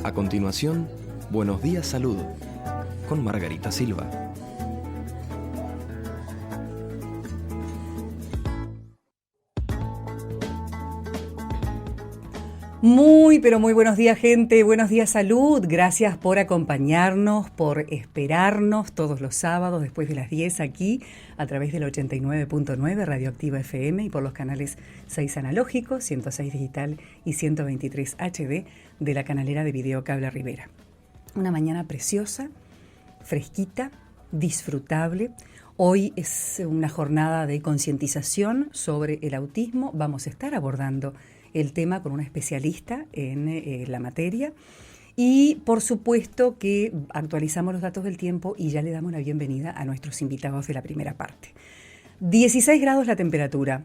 A continuación, Buenos Días Salud, con Margarita Silva. Pero muy buenos días, gente. Buenos días, salud. Gracias por acompañarnos, por esperarnos todos los sábados después de las 10 aquí a través del 89.9 Radioactiva FM y por los canales 6 analógicos, 106 digital y 123 HD de la canalera de Video Cable Rivera. Una mañana preciosa, fresquita, disfrutable. Hoy es una jornada de concientización sobre el autismo. Vamos a estar abordando el tema con una especialista en la materia y por supuesto que actualizamos los datos del tiempo y ya le damos la bienvenida a nuestros invitados de la primera parte. 16 grados la temperatura.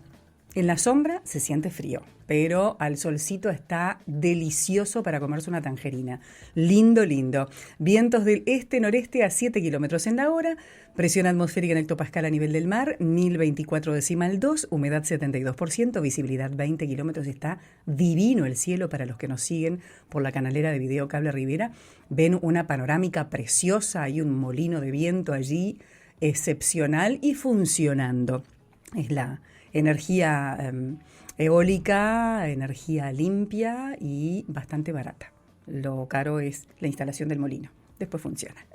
En la sombra se siente frío, pero al solcito está delicioso para comerse una tangerina. Lindo, lindo. Vientos del este-noreste a 7 kilómetros en la hora, presión atmosférica en hectopascal a nivel del mar, 1024,2, humedad 72%, visibilidad 20 kilómetros. Está divino el cielo para los que nos siguen por la canalera de Video Cable Rivera. Ven una panorámica preciosa, hay un molino de viento allí excepcional y funcionando. Es la energía eólica, energía limpia y bastante barata. Lo caro es la instalación del molino. Después funciona.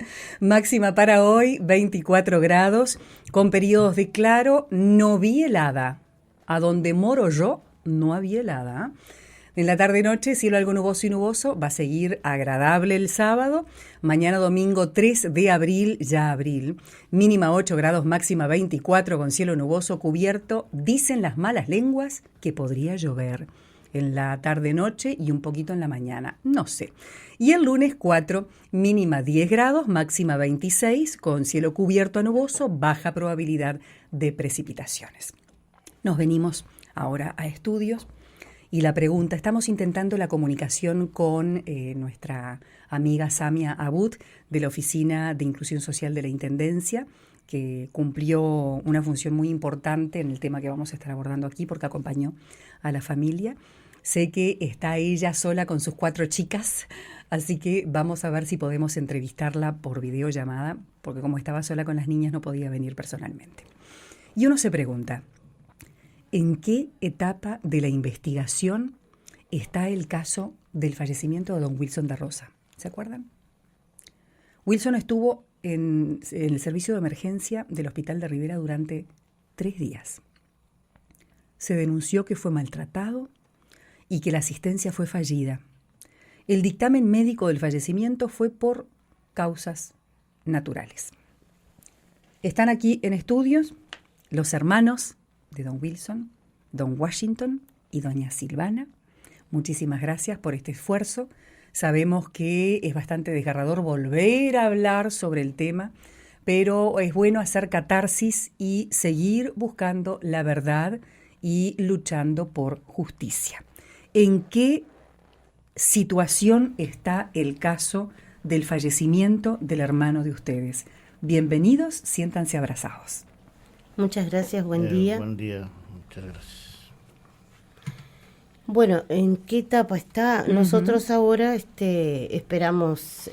Máxima para hoy, 24 grados, con periodos de claro, no vi helada. A donde moro yo, no había helada. En la tarde-noche, cielo algo nuboso y nuboso, va a seguir agradable el sábado. Mañana domingo 3 de abril, ya abril, mínima 8 grados, máxima 24, con cielo nuboso cubierto. Dicen las malas lenguas que podría llover en la tarde-noche y un poquito en la mañana, no sé. Y el lunes 4, mínima 10 grados, máxima 26, con cielo cubierto a nuboso, baja probabilidad de precipitaciones. Nos venimos ahora a estudios. Y la pregunta, estamos intentando la comunicación con nuestra amiga Samia Abud de la Oficina de Inclusión Social de la Intendencia, que cumplió una función muy importante en el tema que vamos a estar abordando aquí porque acompañó a la familia. Sé que está ella sola con sus 4 chicas, así que vamos a ver si podemos entrevistarla por videollamada, porque como estaba sola con las niñas no podía venir personalmente. Y uno se pregunta, ¿en qué etapa de la investigación está el caso del fallecimiento de don Wilson da Rosa? ¿Se acuerdan? Wilson estuvo en el servicio de emergencia del Hospital de Rivera durante 3 días. Se denunció que fue maltratado y que la asistencia fue fallida. El dictamen médico del fallecimiento fue por causas naturales. Están aquí en estudios los hermanos de don Wilson, don Washington y doña Silvana. Muchísimas gracias por este esfuerzo. Sabemos que es bastante desgarrador volver a hablar sobre el tema, pero es bueno hacer catarsis y seguir buscando la verdad y luchando por justicia. ¿En qué situación está el caso del fallecimiento del hermano de ustedes? Bienvenidos, siéntanse abrazados. Muchas gracias, buen día. Buen día, muchas gracias. Bueno, ¿en qué etapa está? Nosotros ahora esperamos,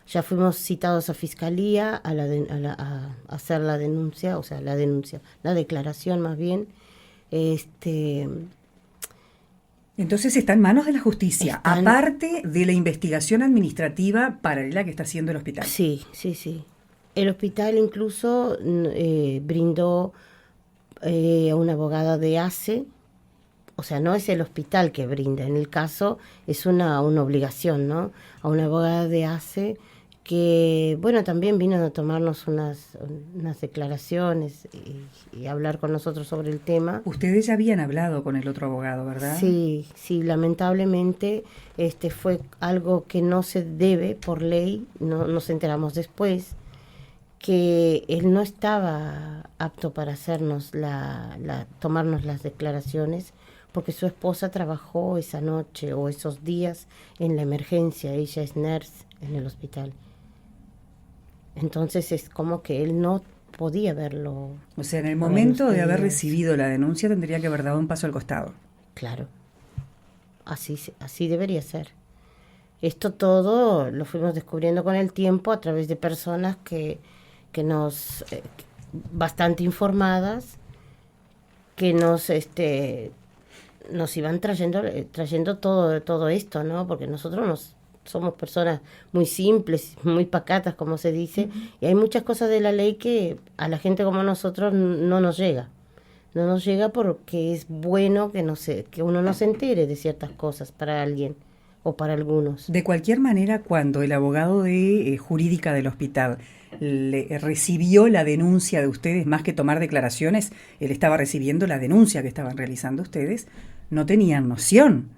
ya fuimos citados a Fiscalía a hacer la denuncia, o sea, la declaración más bien. Entonces está en manos de la justicia, aparte de la investigación administrativa paralela que está haciendo el hospital. Sí. El hospital incluso brindó a una abogada de ACE, o sea, no es el hospital que brinda, en el caso es una obligación, ¿no? A una abogada de ACE que, bueno, también vino a tomarnos unas declaraciones y hablar con nosotros sobre el tema. Ustedes ya habían hablado con el otro abogado, ¿verdad? Sí, lamentablemente fue algo que no se debe por ley, no nos enteramos después, que él no estaba apto para hacernos tomarnos las declaraciones porque su esposa trabajó esa noche o esos días en la emergencia, ella es nurse en el hospital. Entonces es como que él no podía verlo. O sea, en el momento de haber recibido la denuncia tendría que haber dado un paso al costado. Claro, así debería ser. Esto todo lo fuimos descubriendo con el tiempo a través de personas que nos, bastante informadas, que nos iban trayendo todo esto, ¿no? Porque nosotros somos personas muy simples, muy pacatas, como se dice, y hay muchas cosas de la ley que a la gente como nosotros no nos llega. No nos llega porque es bueno que uno no se entere de ciertas cosas para alguien o para algunos. De cualquier manera, cuando el abogado de jurídica del hospital recibió la denuncia de ustedes, más que tomar declaraciones, él estaba recibiendo la denuncia que estaban realizando ustedes, no tenían noción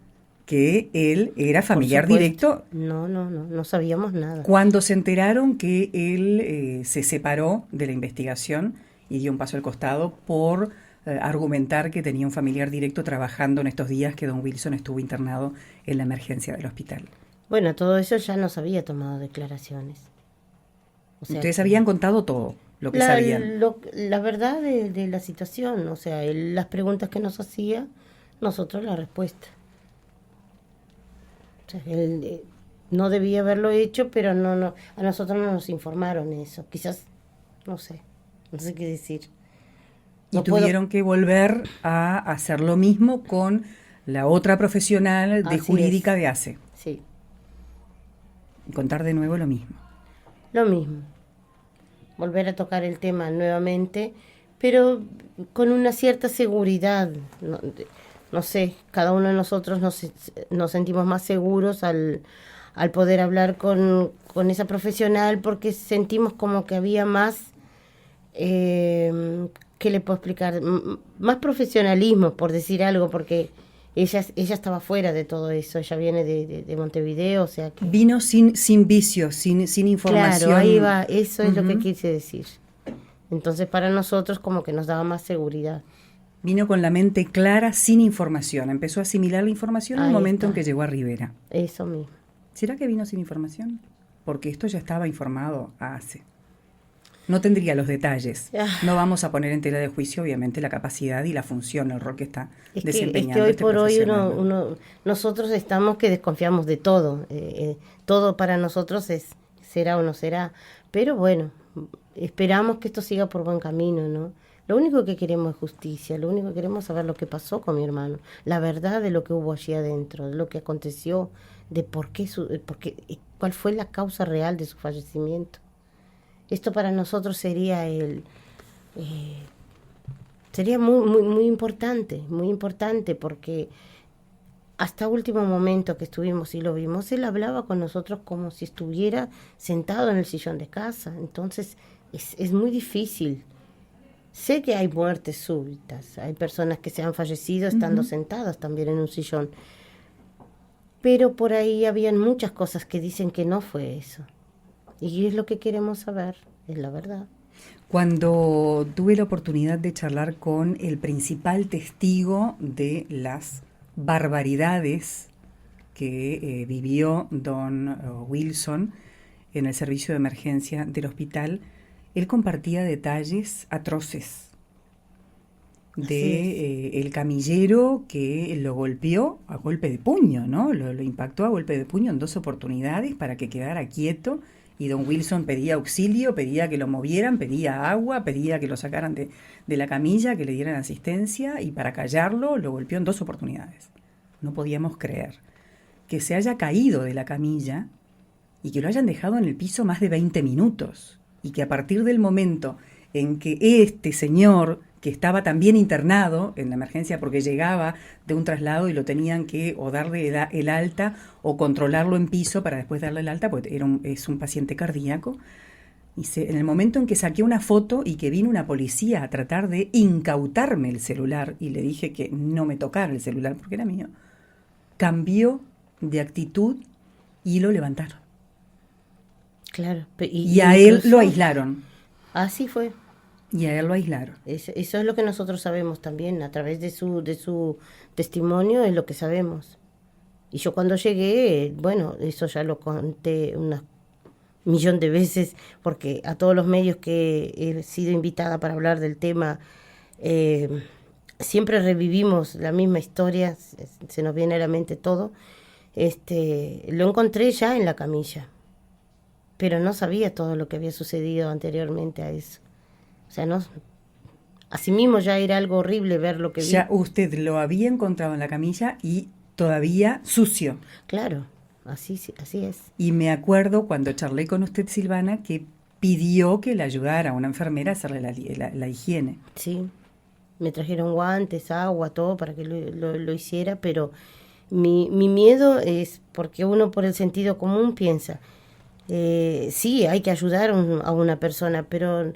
que él era familiar directo. No sabíamos nada. Cuando se enteraron que él se separó de la investigación y dio un paso al costado por argumentar que tenía un familiar directo trabajando en estos días que don Wilson estuvo internado en la emergencia del hospital. Bueno, todo eso ya nos había tomado declaraciones. O sea, ustedes habían contado todo lo que sabían. La verdad de la situación, o sea, él, las preguntas que nos hacía, nosotros la respuesta. O sea, él no debía haberlo hecho, pero a nosotros no nos informaron eso. Quizás, no sé qué decir. Y tuvieron que volver a hacer lo mismo con la otra profesional de jurídica de ACE. Sí. Y contar de nuevo lo mismo. Lo mismo. Volver a tocar el tema nuevamente, pero con una cierta seguridad. No sé, cada uno de nosotros nos sentimos más seguros al poder hablar con esa profesional, porque sentimos como que había más... ¿qué le puedo explicar? Más profesionalismo, por decir algo, porque ella estaba fuera de todo eso. Ella viene de Montevideo, o sea que... Vino sin vicios, sin información. Claro, ahí va, eso es lo que quise decir. Entonces para nosotros como que nos daba más seguridad. Vino con la mente clara, sin información. Empezó a asimilar la información en el momento en que llegó a Rivera. Eso mismo. ¿Será que vino sin información? Porque esto ya estaba informado hace... No tendría los detalles. No vamos a poner en tela de juicio, obviamente, la capacidad y la función, el rol que está desempeñando. Es que hoy por hoy nosotros estamos que desconfiamos de todo. Todo para nosotros será o no será. Pero bueno, esperamos que esto siga por buen camino, ¿no? Lo único que queremos es justicia, lo único que queremos es saber lo que pasó con mi hermano, la verdad de lo que hubo allí adentro, de lo que aconteció, de cuál fue la causa real de su fallecimiento. Esto para nosotros sería sería muy importante, porque hasta último momento que estuvimos y lo vimos, él hablaba con nosotros como si estuviera sentado en el sillón de casa. Entonces es muy difícil. Sé que hay muertes súbitas, hay personas que se han fallecido estando sentadas también en un sillón, pero por ahí habían muchas cosas que dicen que no fue eso. Y es lo que queremos saber, es la verdad. Cuando tuve la oportunidad de charlar con el principal testigo de las barbaridades que vivió don Wilson en el servicio de emergencia del hospital, él compartía detalles atroces de el camillero que lo golpeó a golpe de puño, ¿no? Lo impactó a golpe de puño en 2 oportunidades para que quedara quieto. Y don Wilson pedía auxilio, pedía que lo movieran, pedía agua, pedía que lo sacaran de la camilla, que le dieran asistencia, y para callarlo lo golpeó en 2 oportunidades. No podíamos creer que se haya caído de la camilla y que lo hayan dejado en el piso más de 20 minutos. Y que a partir del momento en que este señor, que estaba también internado en la emergencia porque llegaba de un traslado y lo tenían que o darle el alta o controlarlo en piso para después darle el alta, porque es un paciente cardíaco. En el momento en que saqué una foto y que vino una policía a tratar de incautarme el celular y le dije que no me tocara el celular porque era mío, cambió de actitud y lo levantaron. Claro. Y a él lo aislaron. Así fue. Y a él lo aislaron. Eso es lo que nosotros sabemos también, a través de su testimonio es lo que sabemos. Y yo cuando llegué, bueno, eso ya lo conté 1.000.000 de veces, porque a todos los medios que he sido invitada para hablar del tema, siempre revivimos la misma historia, se nos viene a la mente todo. Lo encontré ya en la camilla, pero no sabía todo lo que había sucedido anteriormente a eso. O sea, no, asimismo ya era algo horrible ver lo que vi. Ya usted lo había encontrado en la camilla y todavía sucio. Claro, así es. Y me acuerdo cuando charlé con usted, Silvana, que pidió que le ayudara a una enfermera a hacerle la higiene. Sí, me trajeron guantes, agua, todo para que lo hiciera, pero mi miedo es porque uno por el sentido común piensa, sí, hay que ayudar a una persona, pero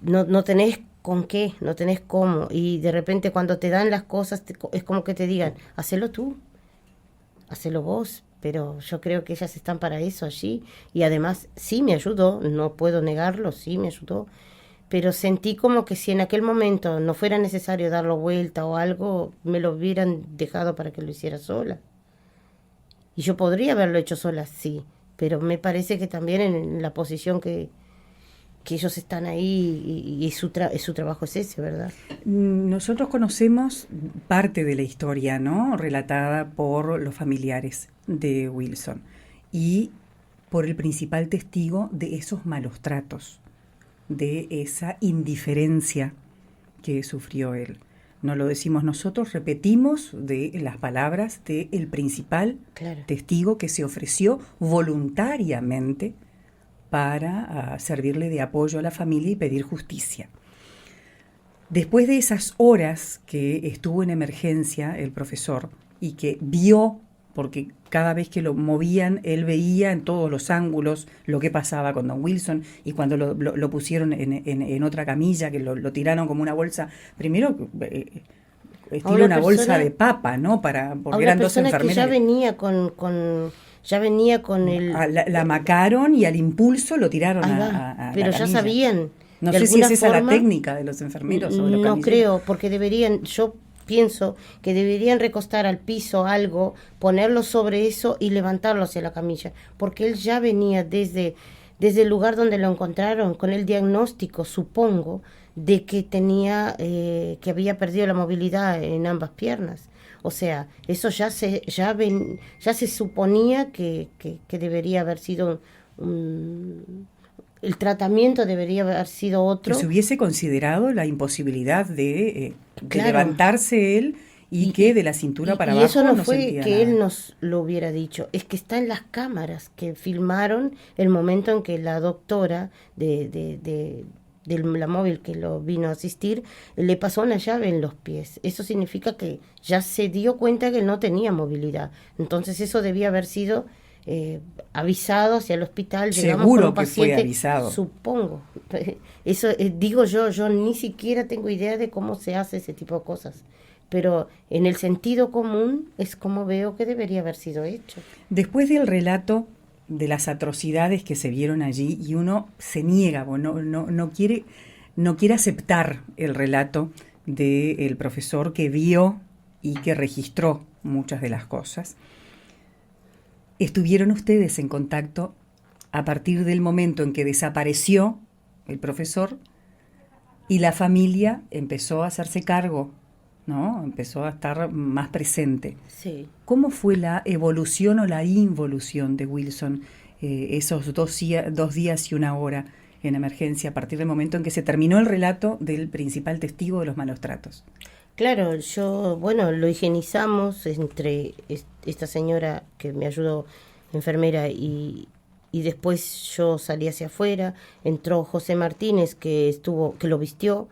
no tenés con qué, no tenés cómo, y de repente cuando te dan las cosas es como que te digan, hacelo tú, hacelo vos, pero yo creo que ellas están para eso allí, y además sí me ayudó, no puedo negarlo, sí me ayudó, pero sentí como que si en aquel momento no fuera necesario darlo vuelta o algo, me lo hubieran dejado para que lo hiciera sola. Y yo podría haberlo hecho sola, sí, pero me parece que también en la posición que ellos están ahí y su trabajo es ese, ¿verdad? Nosotros conocemos parte de la historia, ¿no? Relatada por los familiares de Wilson y por el principal testigo de esos malos tratos, de esa indiferencia que sufrió él. No lo decimos nosotros, repetimos de las palabras del principal testigo que se ofreció voluntariamente para servirle de apoyo a la familia y pedir justicia. Después de esas horas que estuvo en emergencia el profesor y que vio, porque cada vez que lo movían, él veía en todos los ángulos lo que pasaba con don Wilson, y cuando lo pusieron en otra camilla, que lo tiraron como una bolsa, primero estilo una bolsa de papa, ¿no? Porque eran dos enfermeras. Que ya venía con el... La amacaron y al impulso lo tiraron a pero la ya camilla. Sabían. No sé si es esa la técnica de los enfermeros. O de los no creo, porque yo pienso que deberían recostar al piso algo, ponerlo sobre eso y levantarlo hacia la camilla, porque él ya venía desde el lugar donde lo encontraron con el diagnóstico, supongo, de que que había perdido la movilidad en ambas piernas. O sea, eso ya se suponía que debería haber sido el tratamiento debería haber sido otro. Que se hubiese considerado la imposibilidad de levantarse él y que de la cintura para abajo. Y eso no fue que nada. Él nos lo hubiera dicho, es que está en las cámaras que filmaron el momento en que la doctora de la móvil que lo vino a asistir le pasó una llave en los pies. Eso significa que ya se dio cuenta que él no tenía movilidad. Entonces eso debía haber sido avisado hacia el hospital. Seguro que fue avisado. Supongo. Eso digo yo ni siquiera tengo idea de cómo se hace ese tipo de cosas. Pero en el sentido común es como veo que debería haber sido hecho. Después del relato de las atrocidades que se vieron allí, y uno se niega, no quiere aceptar el relato del profesor que vio y que registró muchas de las cosas. ¿Estuvieron ustedes en contacto a partir del momento en que desapareció el profesor y la familia empezó a hacerse cargo, ¿no? Empezó a estar más presente? Sí. ¿Cómo fue la evolución o la involución de Wilson esos 2 días y 1 hora en emergencia a partir del momento en que se terminó el relato del principal testigo de los malos tratos? Claro, lo higienizamos entre esta señora que me ayudó, enfermera, y después yo salí hacia afuera, entró José Martínez que lo vistió.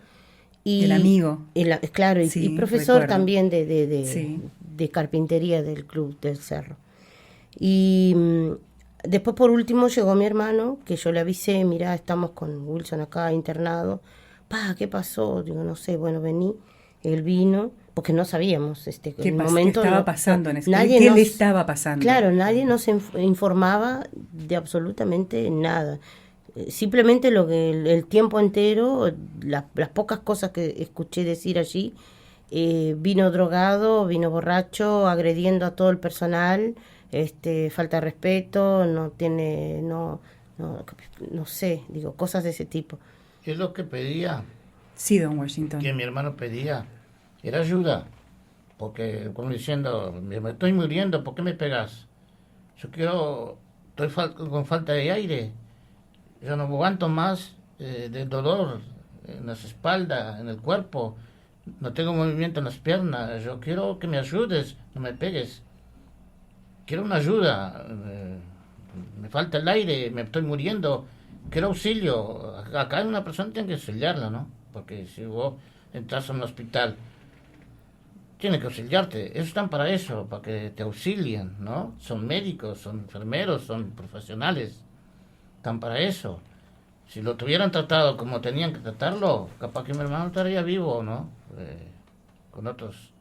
Y el amigo. Claro, sí, y profesor recuerdo. También Sí. de carpintería del Club del Cerro. Y después por último llegó mi hermano, que yo le avisé, mirá, estamos con Wilson acá internado. ¿Qué pasó? Digo, no sé, bueno, vení. Él vino, porque no sabíamos ¿Qué estaba pasando en ese momento. ¿Qué le estaba pasando? Claro, nadie nos informaba de absolutamente nada. Simplemente lo que el tiempo entero, las pocas cosas que escuché decir allí, vino drogado, vino borracho, agrediendo a todo el personal, falta de respeto, no sé, digo, cosas de ese tipo. Es lo que pedía, Sí, don Washington. que mi hermano pedía, era ayuda, porque como diciendo, me estoy muriendo, ¿por qué me pegas? Estoy con falta de aire, yo no aguanto más del dolor en las espaldas, en el cuerpo, no tengo movimiento en las piernas, yo quiero que me ayudes, no me pegues, quiero una ayuda, me falta el aire, me estoy muriendo, quiero auxilio. Acá hay una persona que tiene que auxiliarla, ¿no? Porque si vos entras a un hospital, tiene que auxiliarte. Ellos están para eso, para que te auxilien, ¿no? Son médicos, son enfermeros, son profesionales. Están para eso. Si lo tuvieran tratado como tenían que tratarlo, capaz que mi hermano estaría vivo, ¿no? Con otros,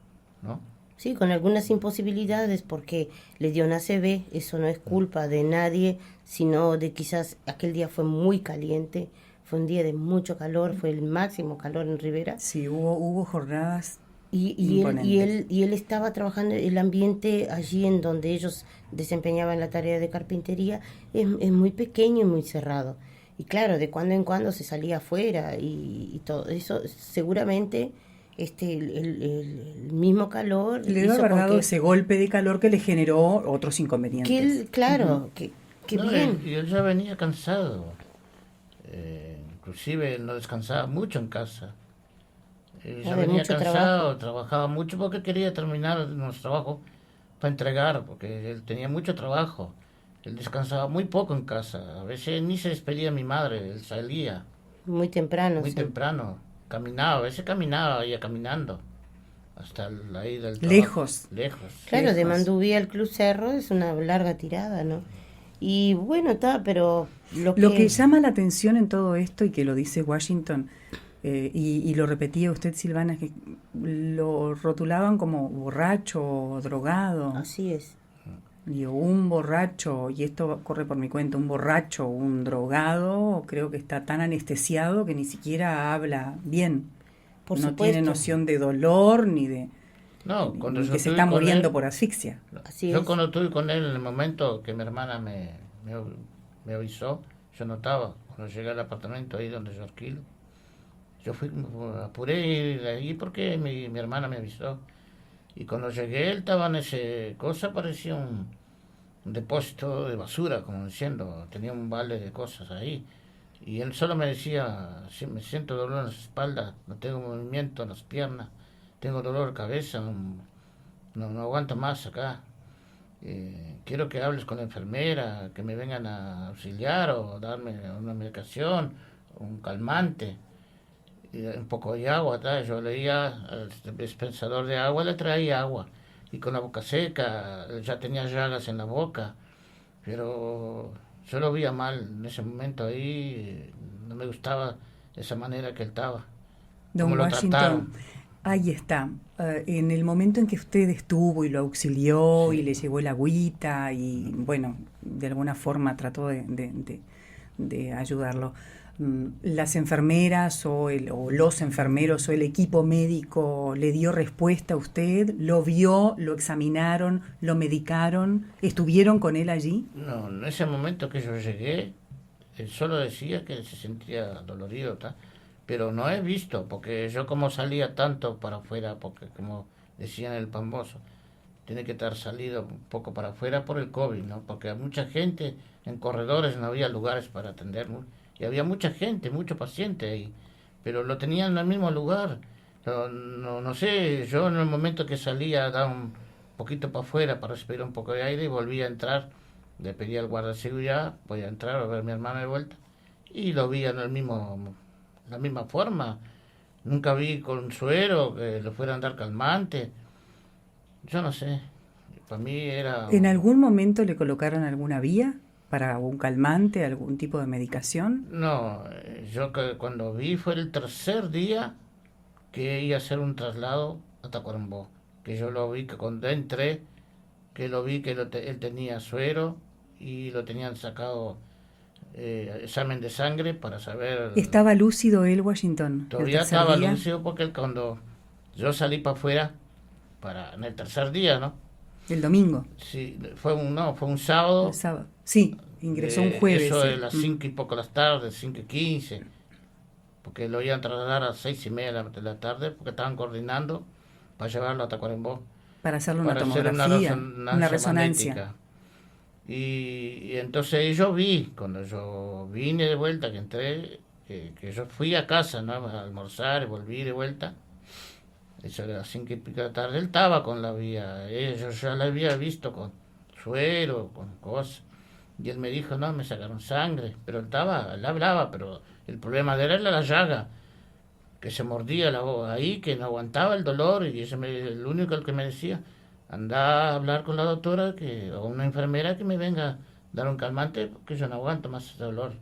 ¿no? Sí, con algunas imposibilidades porque le dio una ACV, eso no es culpa de nadie, sino de quizás aquel día fue muy caliente, fue un día de mucho calor, fue el máximo calor en Rivera. Sí, hubo jornadas Y él estaba trabajando, el ambiente allí en donde ellos desempeñaban la tarea de carpintería es muy pequeño y muy cerrado. Y claro, de cuando en cuando se salía afuera y todo eso, seguramente el mismo calor le debe haber dado ese golpe de calor que le generó otros inconvenientes. Que él, claro, que no, bien. Y él ya venía cansado. Inclusive él no descansaba mucho en casa. Ya venía cansado, trabajaba mucho porque quería terminar nuestro trabajo para entregar, porque él tenía mucho trabajo. Él descansaba muy poco en casa. A veces ni se despedía de mi madre, él salía. Muy temprano. Muy temprano. Caminaba, a veces caminaba, iba caminando. Hasta la ida del trabajo. Lejos. Claro, Lejos. de Mandubí al Club Cerro es una larga tirada, ¿no? Y bueno, está, pero Lo que llama la atención en todo esto, y que lo dice Washington, y lo repetía usted, Silvana, que lo rotulaban como borracho o drogado. Así es. Digo, un borracho, y esto corre por mi cuenta, un borracho, un drogado, creo que está tan anestesiado que ni siquiera habla bien. Por no supuesto. tiene noción de dolor ni de No, cuando ni yo que se estuve está con muriendo él, por asfixia. Así yo es. cuando estuve con él en el momento que mi hermana me avisó, yo no estaba. Cuando llegué al apartamento ahí donde yo alquilo, yo apuré ir de ahí porque mi hermana me avisó. Y cuando llegué, él estaba en ese cosa, parecía un depósito de basura, como diciendo, tenía un balde de cosas ahí. Y él solo me decía, "Sí, me siento dolor en las espaldas, no tengo movimiento en las piernas, tengo dolor de cabeza, no aguanto más acá. Quiero que hables con la enfermera, que me vengan a auxiliar o darme una medicación, un calmante, y un poco de agua. Tal. Yo leía al dispensador de agua, le traía agua, y con la boca seca, ya tenía llagas en la boca, pero yo lo veía mal en ese momento ahí, no me gustaba esa manera que él estaba. Don Cómo lo Washington, trataron. ahí está. En el momento en que usted estuvo y lo auxilió Sí. y le llevó el agüita y, bueno, de alguna forma trató de ayudarlo, ¿las enfermeras o los enfermeros o el equipo médico le dio respuesta a usted? ¿Lo vio? ¿Lo examinaron? ¿Lo medicaron? ¿Estuvieron con él allí? No, en ese momento que yo llegué, él solo decía que se sentía dolorido, ¿tá? Pero no he visto, porque yo como salía tanto para afuera, porque como decían el famoso, tiene que estar salido un poco para afuera por el COVID, ¿no? Porque hay mucha gente en corredores, no había lugares para atender, ¿no? Y había mucha gente, mucho paciente ahí, pero lo tenían en el mismo lugar. No sé, yo en el momento que salía, daba un poquito para afuera para respirar un poco de aire y volvía a entrar, le pedí al guardia de seguridad, voy a entrar a ver a mi hermana de vuelta, y lo vi en la misma forma. Nunca vi con suero que le fueran a dar calmante. Yo no sé, para mí era... ¿En algún momento le colocaron alguna vía para un calmante, algún tipo de medicación? No, yo cuando vi fue el tercer día que iba a hacer un traslado a Tacuarembó, que yo lo vi que cuando entré, que lo vi que él tenía suero y lo tenían sacado examen de sangre para saber... ¿Estaba lúcido él, Washington? Todavía el tercer estaba día? lúcido porque cuando yo salí para afuera, en el tercer día, ¿no? El domingo. Sí, fue un sábado. El sábado. Sí, ingresó un jueves. Eso sí. de las 5 y poco de las tardes, 5:15, porque lo iban a trasladar a las 6:30 de la tarde, porque estaban coordinando para llevarlo a Tacuarembó. Para hacerle una Para hacer tomografía, una una resonancia. magnética. Y entonces yo vi, cuando yo vine de vuelta, que entré, que yo fui a casa, ¿no? A almorzar, volví de vuelta. Eso era las 5:00 de la tarde. Él estaba con la vía, yo ya la había visto con suero, con cosas. Y él me dijo, no, me sacaron sangre. Pero él hablaba, pero el problema de él era la llaga, que se mordía la boca ahí, que no aguantaba el dolor. Y el único el que me decía, anda a hablar con la doctora o una enfermera que me venga a dar un calmante, porque yo no aguanto más ese dolor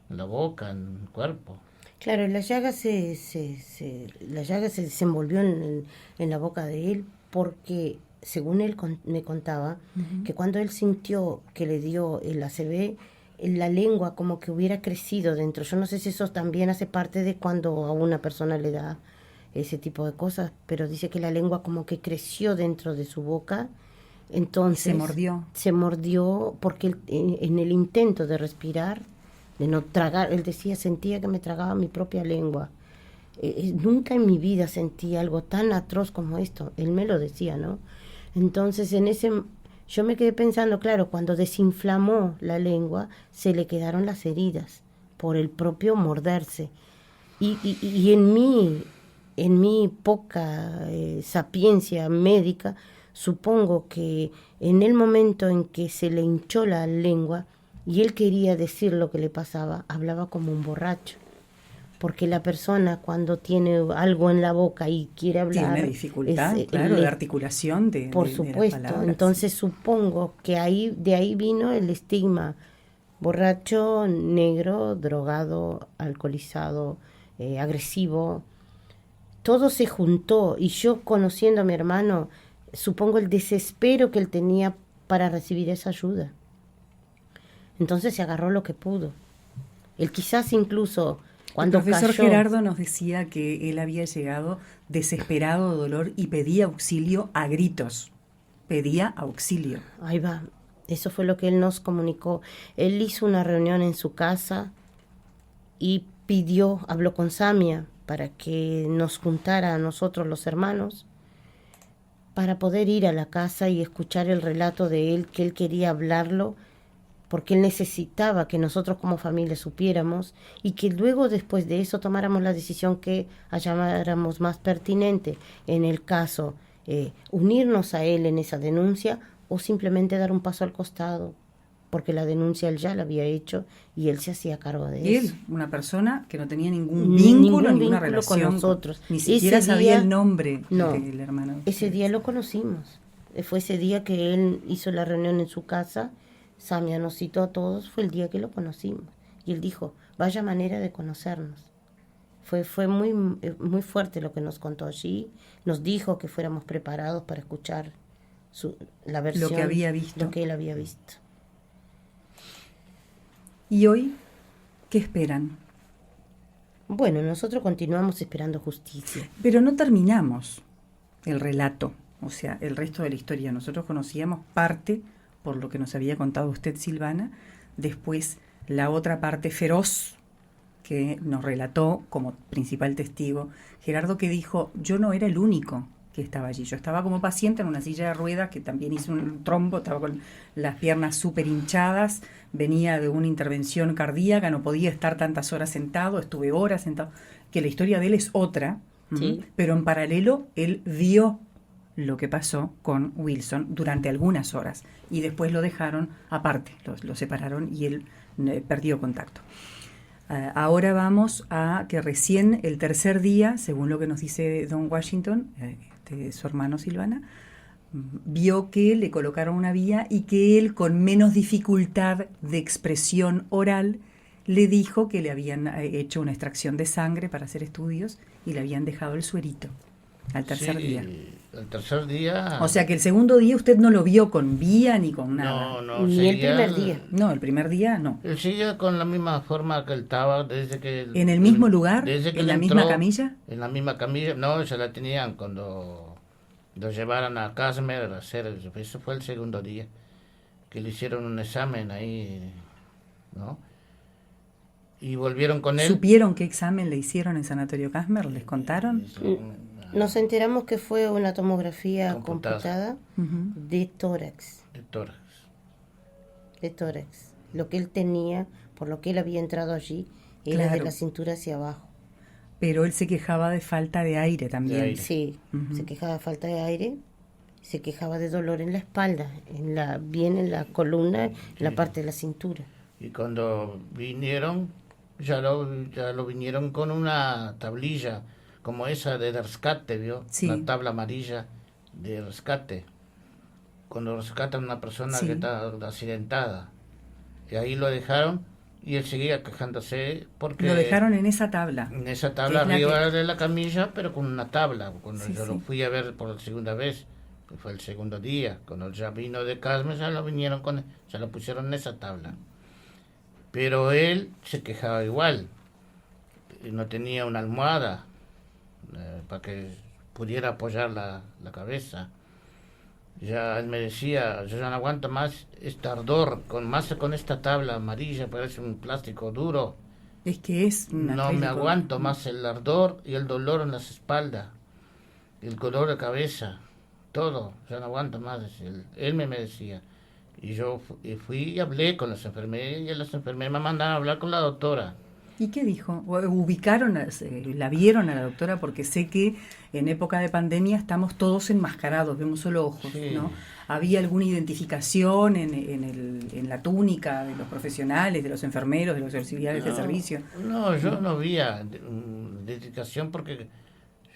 en la boca, en el cuerpo. Claro, la llaga la llaga se desenvolvió en la boca de él porque, según él me contaba, que cuando él sintió que le dio el ACV, la lengua como que hubiera crecido dentro. Yo no sé si eso también hace parte de cuando a una persona le da ese tipo de cosas, pero dice que la lengua como que creció dentro de su boca. Entonces Se mordió. Se mordió porque en el intento de respirar, de no tragar, él decía, sentía que me tragaba mi propia lengua. Nunca en mi vida sentí algo tan atroz como esto. Él me lo decía, ¿no? Entonces yo me quedé pensando, claro, cuando desinflamó la lengua, se le quedaron las heridas por el propio morderse. Y en mi poca sapiencia médica, supongo que en el momento en que se le hinchó la lengua y él quería decir lo que le pasaba, hablaba como un borracho. Porque la persona cuando tiene algo en la boca y quiere hablar... Tiene dificultad, claro, de articulación por de supuesto, las palabras. entonces supongo que de ahí vino el estigma. Borracho, negro, drogado, alcoholizado, agresivo. Todo se juntó y yo, conociendo a mi hermano, supongo el desespero que él tenía para recibir esa ayuda. Entonces se agarró lo que pudo. Él quizás incluso cuando el profesor cayó... Gerardo nos decía que él había llegado desesperado de dolor y pedía auxilio a gritos. Pedía auxilio. Ahí va. Eso fue lo que él nos comunicó. Él hizo una reunión en su casa y habló con Samia para que nos juntara a nosotros los hermanos para poder ir a la casa y escuchar el relato de él, que él quería hablarlo porque él necesitaba que nosotros como familia supiéramos y que luego después de eso tomáramos la decisión que halláramos más pertinente, en el caso unirnos a él en esa denuncia o simplemente dar un paso al costado, porque la denuncia él ya la había hecho y él se hacía cargo de eso. Él, una persona que no tenía ningún vínculo, ninguna relación con nosotros. Ni siquiera sabía el nombre del hermano. Ese día lo conocimos. Fue ese día que él hizo la reunión en su casa. Samia nos citó a todos, fue el día que lo conocimos. Y él dijo, vaya manera de conocernos. Fue muy, muy fuerte lo que nos contó allí. Nos dijo que fuéramos preparados para escuchar la versión, lo que había visto. Lo que él había visto. ¿Y hoy qué esperan? Bueno, nosotros continuamos esperando justicia. Pero no terminamos el relato, o sea, el resto de la historia. Nosotros conocíamos parte, por lo que nos había contado usted, Silvana, después la otra parte feroz que nos relató como principal testigo Gerardo, que dijo, yo no era el único que estaba allí, yo estaba como paciente en una silla de ruedas, que también hizo un trombo, estaba con las piernas súper hinchadas, venía de una intervención cardíaca, no podía estar tantas horas sentado, estuve horas sentado, que la historia de él es otra, sí. Pero en paralelo él vio lo que pasó con Wilson durante algunas horas y después lo dejaron aparte, lo separaron y él perdió contacto. Ahora vamos a que recién el tercer día, según lo que nos dice Don Washington, su hermano Silvana, vio que le colocaron una vía y que él, con menos dificultad de expresión oral, le dijo que le habían hecho una extracción de sangre para hacer estudios y le habían dejado el suerito al tercer día. El tercer día... O sea que el segundo día usted no lo vio con vía ni con nada. No, ni el primer día. No, el primer día no. Él seguía con la misma forma que él estaba desde que... ¿En el mismo lugar? Desde que ¿En la entró, misma camilla? En la misma camilla. No, se la tenían cuando lo llevaron a Casmer a hacer... Eso fue el segundo día. Que le hicieron un examen ahí, ¿no? Y volvieron con él. ¿Supieron qué examen le hicieron en Sanatorio Casmer? ¿Les contaron? Nos enteramos que fue una tomografía Computada. computada de tórax. De tórax. De tórax. Lo que él tenía, por lo que él había entrado allí, era de Claro. la cintura hacia abajo. Pero él se quejaba de falta de aire también. De aire. Sí, se quejaba de falta de aire, se quejaba de dolor en la espalda, bien en la columna, en la parte de la cintura. Y cuando vinieron, ya lo vinieron con una tablilla, como esa de rescate, ¿vio? Sí. Una tabla amarilla de rescate. Cuando rescatan a una persona Sí. que está accidentada. Y ahí lo dejaron y él seguía quejándose porque... Lo dejaron en esa tabla. En esa tabla Que es la arriba de la camilla, pero con una tabla. Cuando Sí, yo sí. lo fui a ver por la segunda vez, que fue el segundo día, cuando ya vino de Casmes, ya lo vinieron ya lo pusieron en esa tabla. Pero él se quejaba igual. Y no tenía una almohada para que pudiera apoyar la cabeza. Ya él me decía, yo ya no aguanto más este ardor, más con esta tabla amarilla, parece un plástico duro. Es que es un No me acrílico. aguanto más el ardor y el dolor en las espaldas, el dolor de cabeza, todo, ya no aguanto más. Él me decía. Y yo fui y hablé con las enfermeras y las enfermeras me mandaron a hablar con la doctora. ¿Y qué dijo? ¿Ubicaron, la vieron a la doctora? Porque sé que en época de pandemia estamos todos enmascarados, vemos solo ojos, Sí. ¿no? ¿Había alguna identificación en la túnica de los profesionales, de los enfermeros, de los auxiliares de servicio? No, yo no había dedicación porque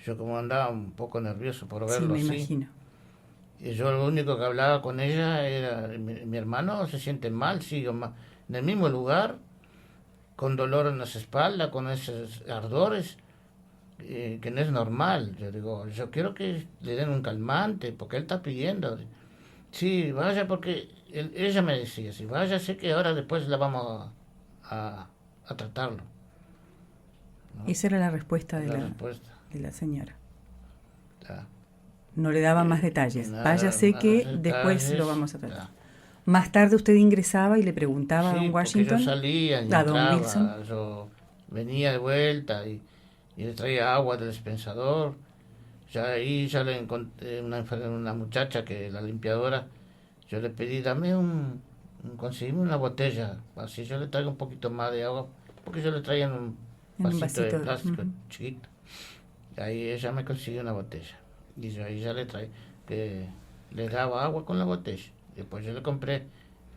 yo como andaba un poco nervioso por Sí, verlo me así. imagino. Y yo lo único que hablaba con ella era, mi hermano se siente mal, sigue en el mismo lugar, con dolor en las espaldas, con esos ardores, que no es normal. Yo digo, yo quiero que le den un calmante, porque él está pidiendo. Sí, vaya, porque ella me decía, sí, vaya, sé que ahora después la vamos a tratarlo. ¿No? Esa era la respuesta La respuesta. de la señora. Ya. No le daba más detalles. Nada, Váyase nada que de después detalles, lo vamos a tratar. ya. Más tarde usted ingresaba y le preguntaba a Sí, don porque Washington, yo salía y a don entraba, Wilson. yo venía de vuelta y le traía agua del dispensador. Ya ahí ya le encontré una muchacha que la limpiadora, yo le pedí, conseguime una botella, así yo le traigo un poquito más de agua, porque yo le traía en un En un vasito de vasito, plástico ujú. chiquito. Y ahí ella me consiguió una botella. Y yo ahí ya le traía, que le daba agua con la botella. Después yo le compré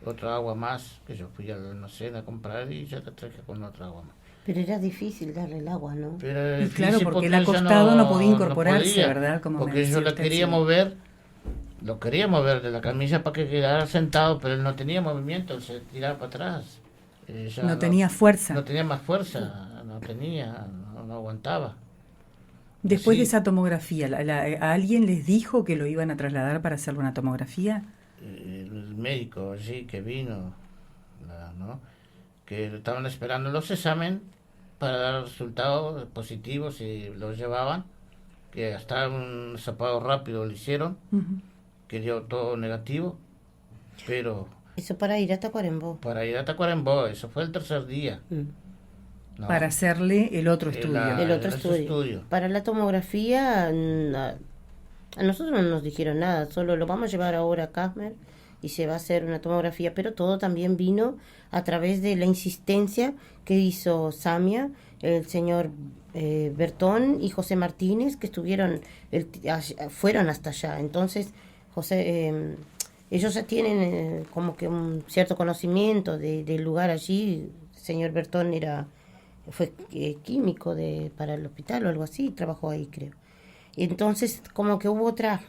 otra agua más, que yo fui a la almacén a comprar y ya le traje con otra agua más. Pero era difícil darle el agua, ¿no? Pero Y claro, difícil porque él ella acostado no podía incorporarse, podía, ¿verdad? Como me porque decía yo la usted, quería sí. mover, lo quería mover de la camilla para que quedara sentado, pero él no tenía movimiento, él se tiraba para atrás. Ya No tenía fuerza. No tenía más fuerza, no aguantaba. Después de Sí. esa tomografía, ¿a alguien les dijo que lo iban a trasladar para hacerle una tomografía? El médico allí que vino, ¿no? Que estaban esperando los exámenes para dar resultados positivos y los llevaban, que hasta un zapado rápido lo hicieron, Ujú. que dio todo negativo, pero Eso para ir a Tacuarembó. para ir a Tacuarembó, eso fue el tercer día. ¿no? Para hacerle el otro estudio. El otro ese estudio. Para la tomografía, a nosotros no nos dijeron nada, solo lo vamos a llevar ahora a Casmer y se va a hacer una tomografía, pero todo también vino a través de la insistencia que hizo Samia, el señor Bertón y José Martínez, que fueron hasta allá. Entonces, ellos ya tienen como que un cierto conocimiento del lugar allí. El señor Bertón fue químico para el hospital o algo así, trabajó ahí, creo. Y entonces como que hubo otra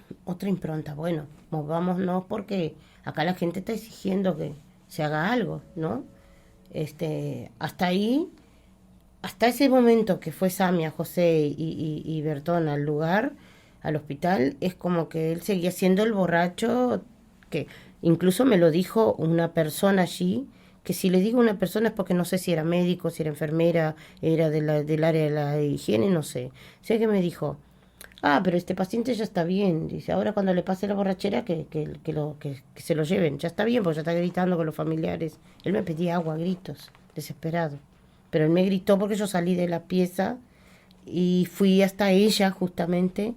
impronta. Bueno, movámonos porque acá la gente está exigiendo que se haga algo, ¿no? Hasta ahí, hasta ese momento que fue Samia, José y Bertón al lugar, al hospital, es como que él seguía siendo el borracho, que incluso me lo dijo una persona allí, que si le digo una persona es porque no sé si era médico, si era enfermera, era del área de la higiene, no sé. Sé que me dijo, pero este paciente ya está bien. Dice, ahora cuando le pase la borrachera que se lo lleven. Ya está bien, porque ya está gritando con los familiares. Él me pedía agua a gritos, desesperado. Pero él me gritó porque yo salí de la pieza y fui hasta ella justamente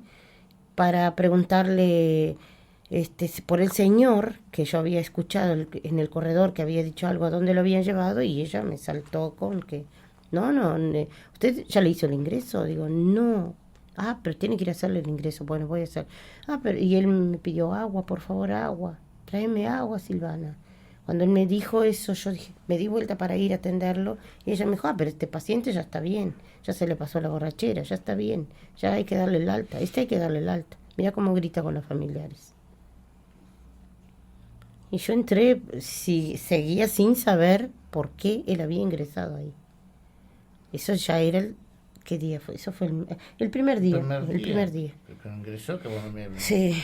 para preguntarle por el señor que yo había escuchado en el corredor, que había dicho algo a dónde lo habían llevado, y ella me saltó con que no, ¿usted ya le hizo el ingreso? Digo, no. Ah, pero tiene que ir a hacerle el ingreso. Bueno, voy a hacer. Ah, pero y él me pidió agua, por favor, agua. Tráeme agua, Silvana. Cuando él me dijo eso, yo dije, me di vuelta para ir a atenderlo, y ella me dijo, pero este paciente ya está bien, ya se le pasó la borrachera, ya está bien, ya hay que darle el alta, hay que darle el alta. Mira cómo grita con los familiares. Y yo entré, seguía sin saber por qué él había ingresado ahí. Eso ya era ¿qué día fue? Eso fue el primer día. El primer día. Pero ingresó, que bueno, sí.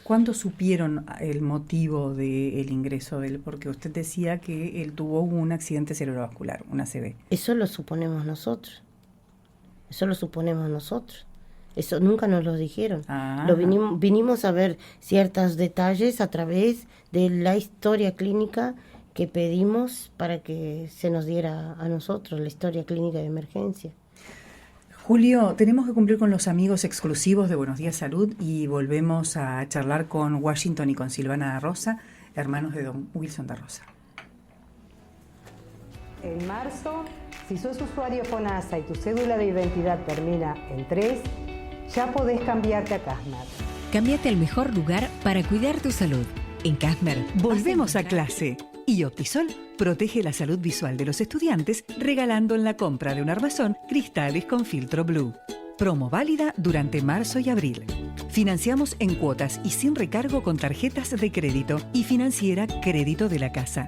¿Cuándo supieron el motivo del ingreso de él? Porque usted decía que él tuvo un accidente cerebrovascular, un ACV. Eso lo suponemos nosotros. Eso nunca nos lo dijeron. Vinimos a ver ciertos detalles a través de la historia clínica que pedimos para que se nos diera a nosotros, la historia clínica de emergencia. Julio, tenemos que cumplir con los amigos exclusivos de Buenos Días Salud y volvemos a charlar con Washington y con Silvana da Rosa, hermanos de don Wilson da Rosa. En marzo, si sos usuario FONASA y tu cédula de identidad termina en 3, ya podés cambiarte a Casmer. Cámbiate al mejor lugar para cuidar tu salud. En Casmer volvemos a clase. Y Optisol protege la salud visual de los estudiantes regalando en la compra de un armazón cristales con filtro blue. Promo válida durante marzo y abril. Financiamos en cuotas y sin recargo con tarjetas de crédito y financiera Crédito de la Casa.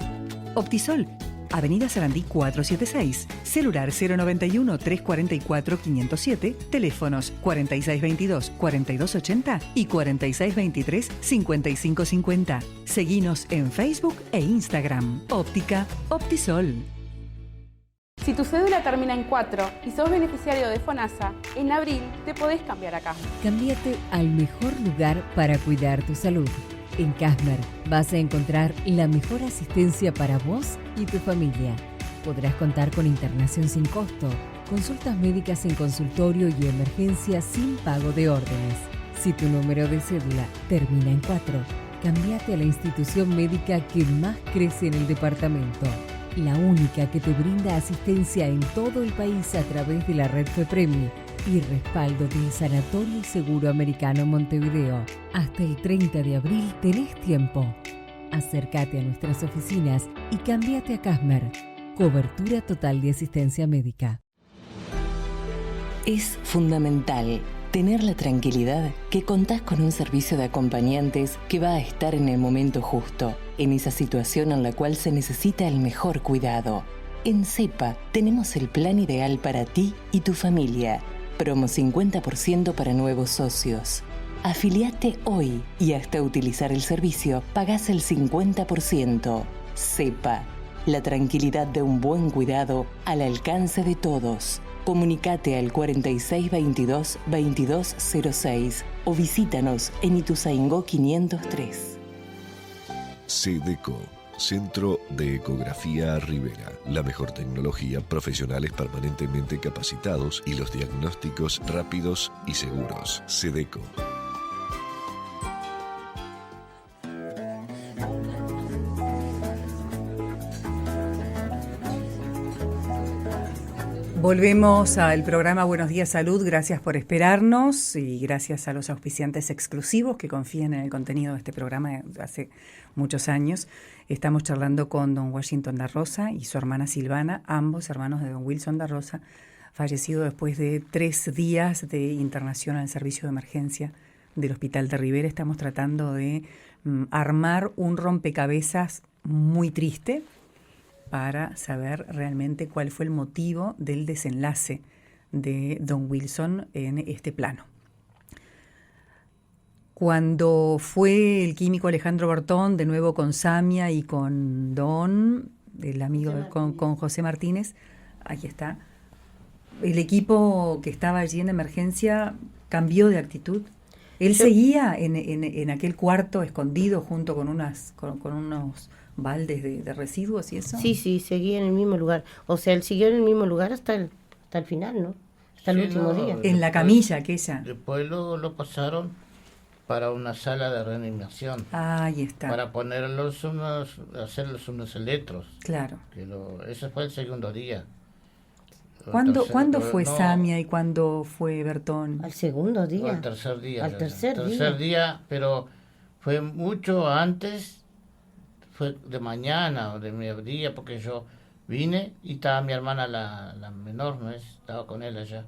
Optisol, Avenida Sarandí 476, celular 091-344-507, teléfonos 4622-4280 y 4623-5550. Seguinos en Facebook e Instagram. Óptica Optisol. Si tu cédula termina en 4 y sos beneficiario de FONASA, en abril te podés cambiar acá. Cámbiate al mejor lugar para cuidar tu salud. En Casmer vas a encontrar la mejor asistencia para vos y tu familia. Podrás contar con internación sin costo, consultas médicas en consultorio y emergencia sin pago de órdenes. Si tu número de cédula termina en 4, cámbiate a la institución médica que más crece en el departamento. La única que te brinda asistencia en todo el país a través de la red FEPREMI y respaldo del Sanatorio y Seguro Americano Montevideo. Hasta el 30 de abril tenés tiempo. Acércate a nuestras oficinas y cámbiate a Casmer. Cobertura total de asistencia médica. Es fundamental tener la tranquilidad que contás con un servicio de acompañantes que va a estar en el momento justo, en esa situación en la cual se necesita el mejor cuidado. En CEPA tenemos el plan ideal para ti y tu familia. Promo 50% para nuevos socios. Afiliate hoy y hasta utilizar el servicio pagás el 50%. CEPA, la tranquilidad de un buen cuidado al alcance de todos. Comunicate al 4622-2206 o visítanos en Ituzaingó 503. SEDECO, Centro de Ecografía Rivera. La mejor tecnología, profesionales permanentemente capacitados y los diagnósticos rápidos y seguros. SEDECO. Volvemos al programa Buenos Días Salud. Gracias por esperarnos y gracias a los auspiciantes exclusivos que confían en el contenido de este programa hace muchos años. Estamos charlando con don Washington da Rosa y su hermana Silvana, ambos hermanos de don Wilson da Rosa, fallecido después de 3 días de internación al servicio de emergencia del Hospital de Rivera. Estamos tratando de armar un rompecabezas muy triste para saber realmente cuál fue el motivo del desenlace de don Wilson en este plano. Cuando fue el químico Alejandro Bertón, de nuevo con Samia y con Don, el amigo con José Martínez, aquí está, el equipo que estaba allí en emergencia cambió de actitud. Él seguía en aquel cuarto escondido junto con unos baldes de residuos y eso. Sí, seguía en el mismo lugar. O sea, él siguió en el mismo lugar hasta el final, ¿no? hasta el último día. En la camilla aquella. Después lo pasaron para una sala de reanimación. Ahí está. Para hacerlos unos electros. Claro. Ese fue el segundo día. ¿Cuándo fue Samia y cuándo fue Bertón? Al segundo día. Al tercer día. Al tercer día, pero fue mucho antes, fue de mañana o de mediodía, porque yo vine y estaba mi hermana, la menor, ¿no es? Estaba con él allá.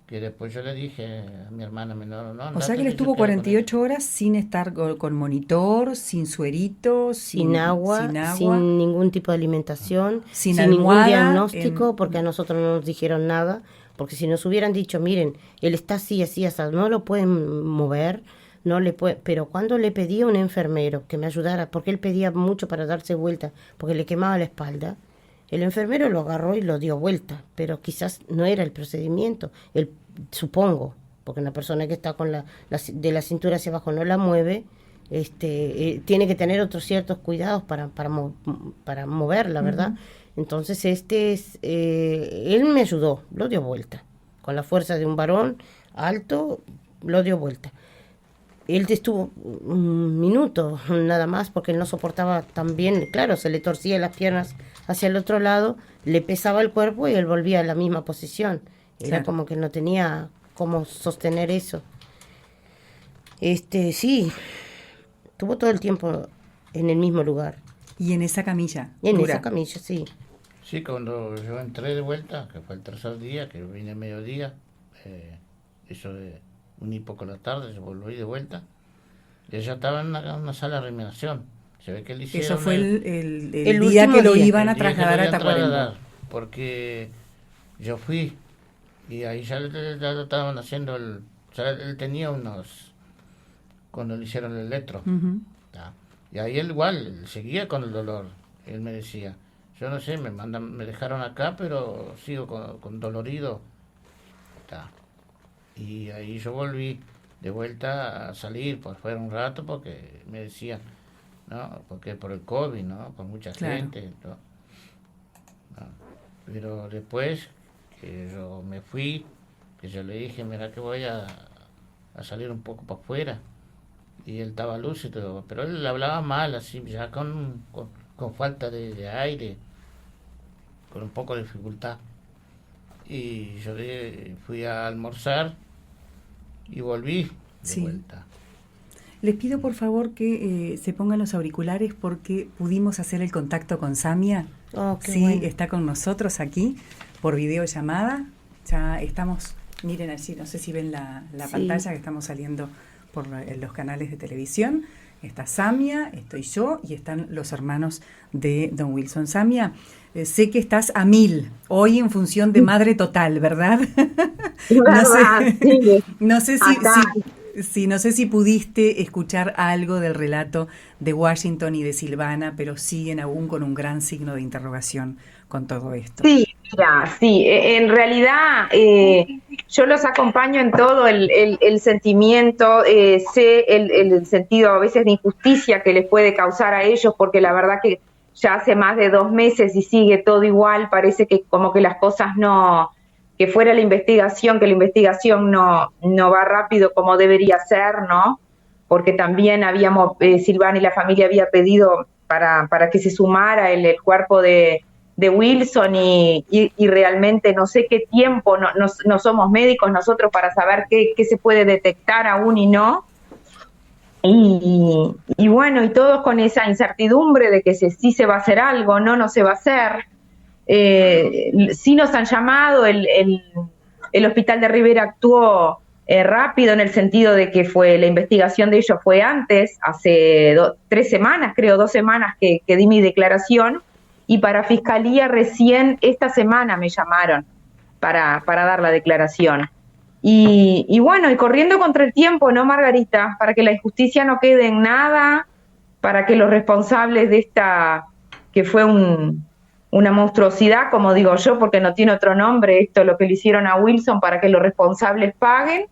Que después yo le dije a mi hermana menor, no. O sea que él estuvo 48 horas sin estar con monitor, sin suerito, sin agua, sin ningún tipo de alimentación, sin ningún diagnóstico, porque a nosotros no nos dijeron nada, porque si nos hubieran dicho, miren, él está así, no lo pueden mover, no le puede, pero cuando le pedí a un enfermero que me ayudara, porque él pedía mucho para darse vuelta, porque le quemaba la espalda, el enfermero lo agarró y lo dio vuelta, pero quizás no era el procedimiento, supongo, porque una persona que está con de la cintura hacia abajo no la mueve, tiene que tener otros ciertos cuidados para moverla, ¿verdad? Entonces él me ayudó, lo dio vuelta, con la fuerza de un varón alto, lo dio vuelta. Él estuvo un minuto nada más, porque él no soportaba tan bien, claro, se le torcía las piernas hacia el otro lado, le pesaba el cuerpo y él volvía a la misma posición. Era como que no tenía cómo sostener eso. Sí, estuvo todo el tiempo en el mismo lugar. ¿Y en esa camilla? En esa camilla, sí. Sí, cuando yo entré de vuelta, que fue el tercer día, que vine a mediodía, eso de un y poco de la tarde, yo volví de vuelta, y ella estaba en una sala de reanimación. Se ve que le hicieron... Eso fue el día que lo iban a trasladar a Tacuarembó. Porque yo fui, y ahí ya lo estaban haciendo, él tenía cuando le hicieron el electro. Y ahí él igual, seguía con el dolor. Él me decía, yo no sé, me dejaron acá, pero sigo con dolorido. Y ahí yo volví de vuelta a salir, pues fue un rato, porque me decían, no, porque por el COVID, ¿no? Por mucha gente. ¿No? Pero después que yo me fui, que yo le dije, mira que voy a salir un poco para afuera. Y él estaba lúcido, pero él hablaba mal, así, ya con falta de aire, con un poco de dificultad. Y yo fui a almorzar y volví de vuelta. Les pido por favor que se pongan los auriculares, porque pudimos hacer el contacto con Samia. Sí, bueno. Está con nosotros aquí por videollamada. Ya estamos, miren allí, no sé si ven la pantalla, que estamos saliendo por los canales de televisión. Está Samia, estoy yo y están los hermanos de Don Wilson. Samia, sé que estás a 1000 hoy en función de Madre Total, ¿verdad? No sé si pudiste escuchar algo del relato de Washington y de Silvana, pero siguen aún con un gran signo de interrogación con todo esto. Sí, mira, en realidad yo los acompaño en todo el sentimiento, sé el sentido a veces de injusticia que les puede causar a ellos, porque la verdad que ya hace más de 2 meses y sigue todo igual, parece que como que las cosas no, que fuera la investigación, que la investigación no va rápido como debería ser, ¿no? Porque también Silvana y la familia había pedido para que se sumara el cuerpo de Wilson y realmente no sé qué tiempo, no somos médicos nosotros para saber qué se puede detectar aún y no. Y bueno, y todos con esa incertidumbre de que sí se va a hacer algo, no se va a hacer. Sí nos han llamado, el hospital de Rivera actuó rápido, en el sentido de que la investigación de ellos fue antes, hace 3 semanas, creo, 2 semanas que di mi declaración, y para Fiscalía recién esta semana me llamaron para dar la declaración. Y bueno, y corriendo contra el tiempo, ¿no, Margarita? Para que la injusticia no quede en nada, para que los responsables de esta, que fue una monstruosidad, como digo yo, porque no tiene otro nombre, esto lo que le hicieron a Wilson, para que los responsables paguen.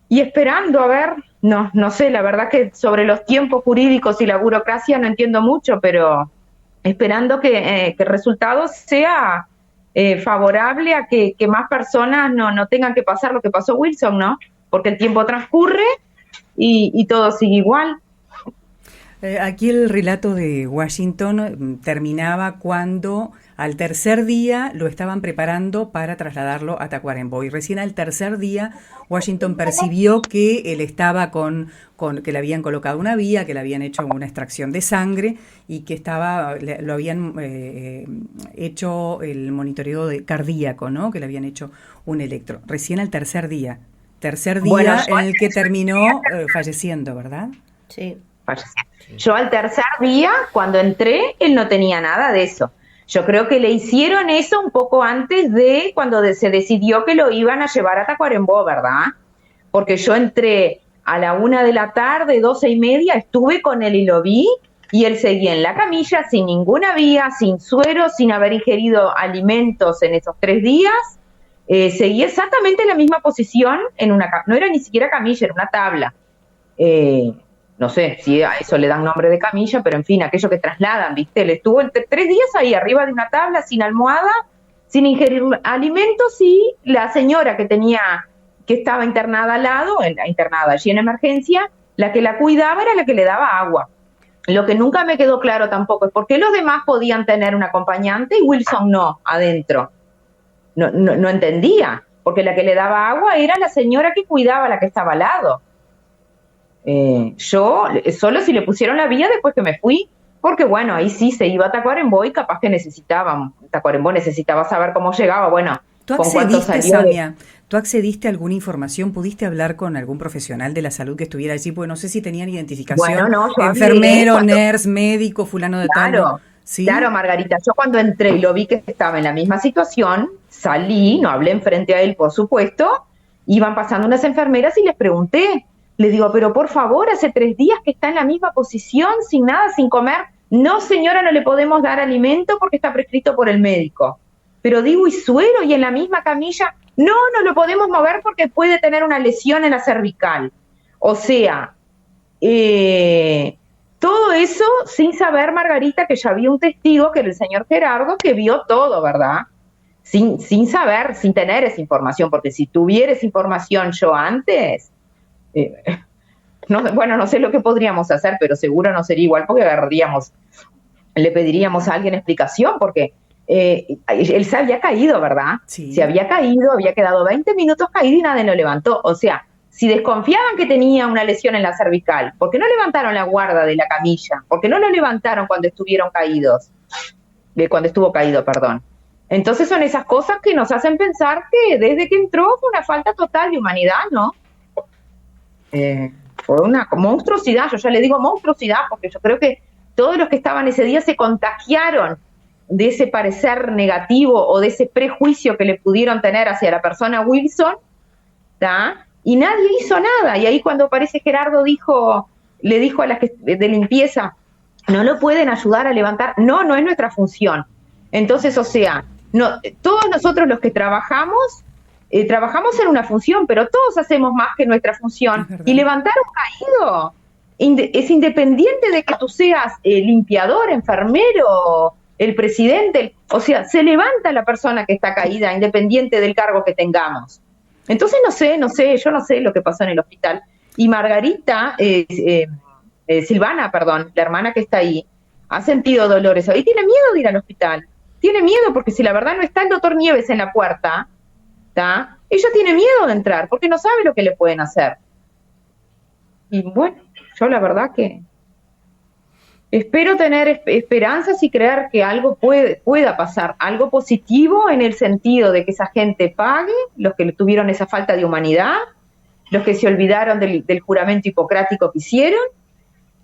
Y esperando, a ver, no sé, la verdad que sobre los tiempos jurídicos y la burocracia no entiendo mucho, pero esperando que el resultado sea favorable a que más personas no tengan que pasar lo que pasó Wilson, ¿no? Porque el tiempo transcurre y todo sigue igual. Aquí el relato de Washington terminaba cuando al tercer día lo estaban preparando para trasladarlo a Tacuarembó. Y recién al tercer día Washington percibió que él estaba que le habían colocado una vía, que le habían hecho una extracción de sangre y que lo habían hecho el monitoreo cardíaco, ¿no? Que le habían hecho un electro. Recién al tercer día. Bueno, en el que terminó falleciendo, ¿verdad? Sí. Yo al tercer día, cuando entré, él no tenía nada de eso. Yo creo que le hicieron eso un poco antes de cuando se decidió que lo iban a llevar a Tacuarembó, ¿verdad? Porque yo entré a la 1 de la tarde, 12:30, estuve con él y lo vi, y él seguía en la camilla sin ninguna vía, sin suero, sin haber ingerido alimentos en esos 3 días. Seguía exactamente en la misma posición, no era ni siquiera camilla, era una tabla. No sé si a eso le dan nombre de camilla, pero en fin, aquello que trasladan, ¿viste? Él estuvo 3 días ahí arriba de una tabla, sin almohada, sin ingerir alimentos, y la señora que estaba internada al lado, internada allí en emergencia, la que la cuidaba era la que le daba agua. Lo que nunca me quedó claro tampoco es por qué los demás podían tener un acompañante y Wilson no, adentro. No entendía, porque la que le daba agua era la señora que cuidaba a la que estaba al lado. Yo, solo si le pusieron la vía después que me fui, porque bueno, ahí sí se iba a Tacuarembó y capaz que Tacuarembó necesitaba saber cómo llegaba, bueno, ¿Tú accediste, Samia? ¿Tú accediste a alguna información? ¿Pudiste hablar con algún profesional de la salud que estuviera allí? Pues no sé si tenían identificación, enfermero, nurse, médico, fulano de tal. ¿Sí? Claro, Margarita, yo cuando entré y lo vi que estaba en la misma situación, salí, no hablé enfrente a él, por supuesto, iban pasando unas enfermeras y les pregunté. Le digo, pero por favor, hace 3 días que está en la misma posición, sin nada, sin comer. No, señora, no le podemos dar alimento porque está prescrito por el médico. Pero digo, ¿y suero? ¿Y en la misma camilla? No lo podemos mover porque puede tener una lesión en la cervical. O sea, todo eso sin saber, Margarita, que ya había un testigo, que era el señor Gerardo, que vio todo, ¿verdad? Sin saber, sin tener esa información, porque si tuviera esa información yo antes... no sé lo que podríamos hacer, pero seguro no sería igual porque le pediríamos a alguien explicación, porque él se había caído, ¿verdad? Sí. Se había caído, había quedado 20 minutos caído y nadie lo levantó. O sea, si desconfiaban que tenía una lesión en la cervical, ¿por qué no levantaron la guarda de la camilla? ¿Por qué no lo levantaron cuando estuvo caído, perdón? Entonces son esas cosas que nos hacen pensar que desde que entró fue una falta total de humanidad, ¿no? Fue una monstruosidad, yo ya le digo monstruosidad porque yo creo que todos los que estaban ese día se contagiaron de ese parecer negativo o de ese prejuicio que le pudieron tener hacia la persona Wilson, ¿tá? Y nadie hizo nada. Y ahí cuando aparece Gerardo le dijo a las de limpieza, no lo pueden ayudar a levantar. No es nuestra función. Entonces, o sea, todos nosotros los que trabajamos en una función, pero todos hacemos más que nuestra función. Y levantar un caído es independiente de que tú seas limpiador, enfermero, el presidente, o sea, se levanta la persona que está caída independiente del cargo que tengamos. Entonces yo no sé lo que pasó en el hospital. Y Margarita, Silvana, perdón, la hermana que está ahí, ha sentido dolores. Hoy tiene miedo de ir al hospital. Tiene miedo porque si la verdad no está el doctor Nieves en la puerta, ¿tá? Ella tiene miedo de entrar porque no sabe lo que le pueden hacer. Y bueno, yo la verdad que espero tener esperanzas y creer que algo pueda pasar, algo positivo en el sentido de que esa gente pague, los que tuvieron esa falta de humanidad, los que se olvidaron del juramento hipocrático que hicieron.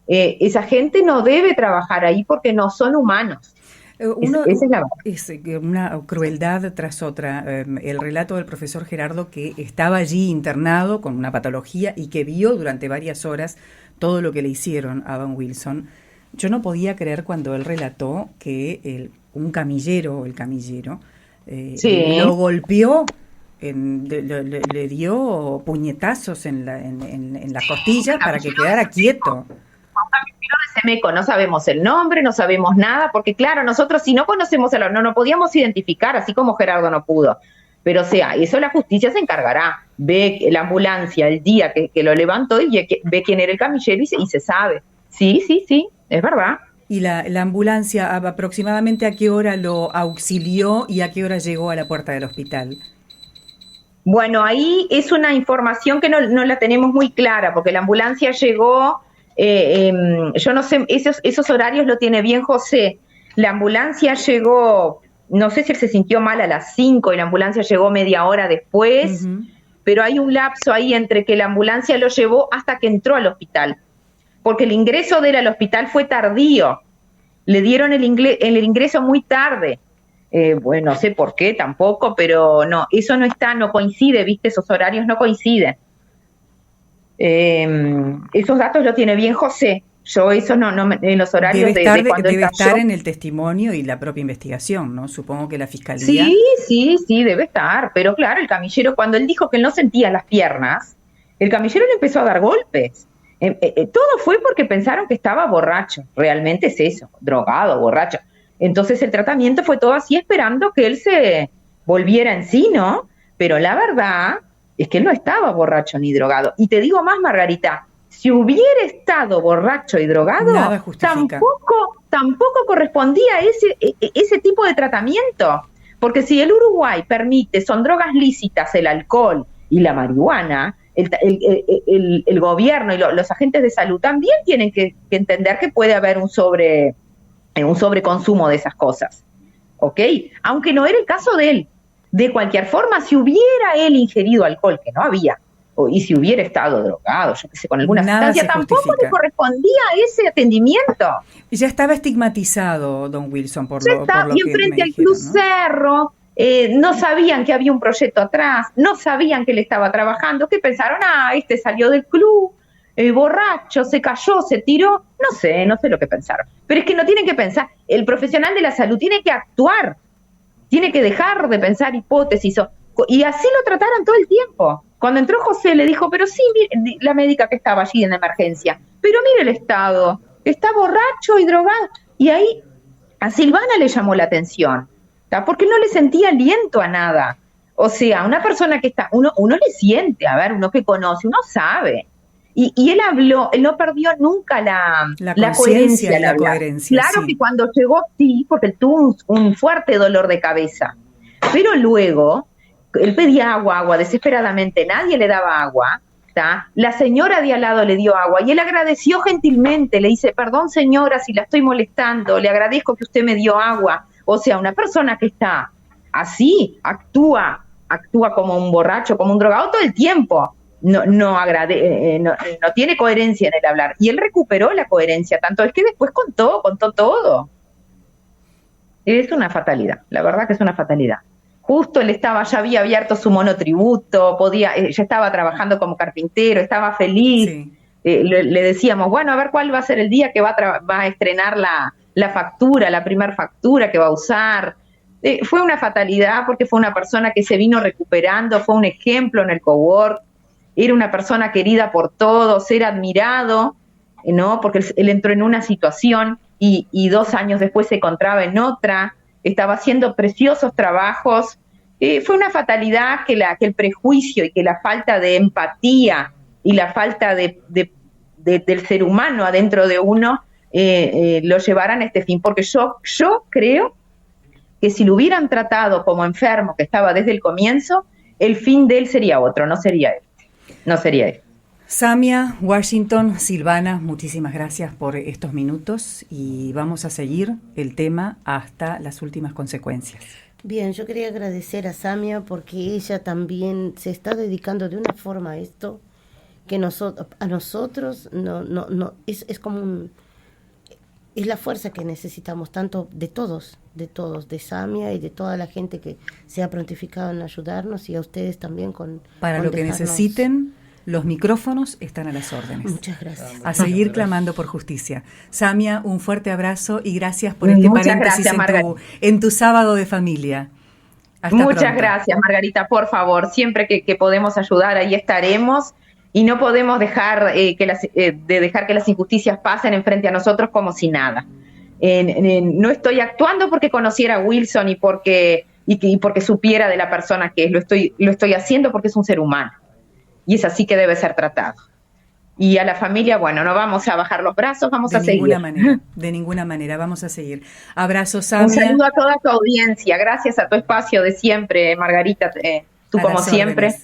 Esa gente no debe trabajar ahí porque no son humanos. Esa es la verdad. Es una crueldad tras otra. El relato del profesor Gerardo, que estaba allí internado con una patología y que vio durante varias horas todo lo que le hicieron a Van Wilson. Yo no podía creer cuando él relató que un camillero, lo golpeó, le dio puñetazos en las costillas para que quedara quieto. Un camillero de Semeco, no sabemos el nombre, no sabemos nada, porque claro, nosotros si no conocemos no podíamos identificar, así como Gerardo no pudo. Pero o sea, eso la justicia se encargará. Ve la ambulancia el día que lo levantó y ve quién era el camillero y se sabe. Sí, es verdad. ¿Y la ambulancia aproximadamente a qué hora lo auxilió y a qué hora llegó a la puerta del hospital? Bueno, ahí es una información que no la tenemos muy clara, porque la ambulancia llegó, yo no sé, esos horarios lo tiene bien José. La ambulancia llegó, no sé si él se sintió mal a las 5 y la ambulancia llegó media hora después, pero hay un lapso ahí entre que la ambulancia lo llevó hasta que entró al hospital, porque el ingreso de él al hospital fue tardío, le dieron el ingreso muy tarde. Bueno, no sé por qué tampoco, pero no, eso no coincide, ¿viste? Esos horarios no coinciden. Esos datos lo tiene bien José. Yo eso no en los horarios de cuando debe estar en el testimonio y la propia investigación, ¿no? Supongo que la fiscalía... Sí, debe estar. Pero claro, el camillero, cuando él dijo que él no sentía las piernas, el camillero le empezó a dar golpes. Todo fue porque pensaron que estaba borracho. Realmente es eso, drogado, borracho. Entonces el tratamiento fue todo así, esperando que él se volviera en sí, ¿no? Pero la verdad es que él no estaba borracho ni drogado. Y te digo más, Margarita, si hubiera estado borracho y drogado, tampoco correspondía ese tipo de tratamiento. Porque si el Uruguay permite, son drogas lícitas, el alcohol y la marihuana, el gobierno y los agentes de salud también tienen que entender que puede haber un sobreconsumo de esas cosas, ¿ok? Aunque no era el caso de él. De cualquier forma, si hubiera él ingerido alcohol, que no había, y si hubiera estado drogado, yo qué sé, con alguna sustancia, tampoco le correspondía a ese atendimiento. Ya estaba estigmatizado, don Wilson, por lo y enfrente al Cruz Cerro, no sabían que había un proyecto atrás, no sabían que él estaba trabajando, que pensaron, este salió del club, borracho, se cayó, se tiró, no sé lo que pensaron. Pero es que no tienen que pensar, el profesional de la salud tiene que actuar, tiene que dejar de pensar hipótesis, y así lo trataron todo el tiempo. Cuando entró José le dijo, pero sí, mire, la médica que estaba allí en la emergencia, pero mire el estado, está borracho y drogado. Y ahí a Silvana le llamó la atención, ¿tá? Porque no le sentía aliento a nada. O sea, una persona que está, uno le siente, a ver, uno que conoce, uno sabe. Y él habló, él no perdió nunca la coherencia. Claro, sí. Que cuando llegó, sí, porque él tuvo un fuerte dolor de cabeza. Pero luego, él pedía agua desesperadamente, nadie le daba agua, ¿tá? La señora de al lado le dio agua y él agradeció gentilmente, le dice, perdón señora si la estoy molestando, le agradezco que usted me dio agua. O sea, una persona que está así, actúa como un borracho, como un drogado todo el tiempo. No tiene coherencia en el hablar. Y él recuperó la coherencia, tanto es que después contó todo. Es una fatalidad, la verdad que es una fatalidad. Justo él ya había abierto su monotributo, ya estaba trabajando como carpintero, estaba feliz. Sí. Le decíamos, bueno, a ver cuál va a ser el día que va a estrenar la factura, la primer factura que va a usar. Fue una fatalidad porque fue una persona que se vino recuperando, fue un ejemplo en el cowork. Era una persona querida por todos, era admirado, ¿no? Porque él entró en una situación y 2 años después se encontraba en otra, estaba haciendo preciosos trabajos. Fue una fatalidad que el prejuicio y que la falta de empatía y la falta del ser humano adentro de uno lo llevaran a este fin. Porque yo creo que si lo hubieran tratado como enfermo que estaba desde el comienzo, el fin de él sería otro, no sería él. No sería él. Samia, Washington, Silvana, muchísimas gracias por estos minutos y vamos a seguir el tema hasta las últimas consecuencias. Bien, yo quería agradecer a Samia porque ella también se está dedicando de una forma a esto que a nosotros no es como es la fuerza que necesitamos tanto de todos, de Samia y de toda la gente que se ha prontificado en ayudarnos y a ustedes también para lo que necesiten, los micrófonos están a las órdenes. Muchas gracias. A seguir clamando por justicia. Samia, un fuerte abrazo y gracias por este paréntesis en tu sábado de familia. Hasta Muchas pronto. Gracias, Margarita, por favor, siempre que podemos ayudar, ahí estaremos. y no podemos dejar dejar que las injusticias pasen enfrente a nosotros como si nada. No estoy actuando porque conociera a Wilson y porque supiera de la persona que es. Lo estoy haciendo porque es un ser humano y es así que debe ser tratado. Y a la familia, bueno, no vamos a bajar los brazos, vamos a seguir. De ninguna manera, vamos a seguir. Abrazos, Samia. Un saludo a toda tu audiencia. Gracias a tu espacio de siempre, Margarita, tú como siempre.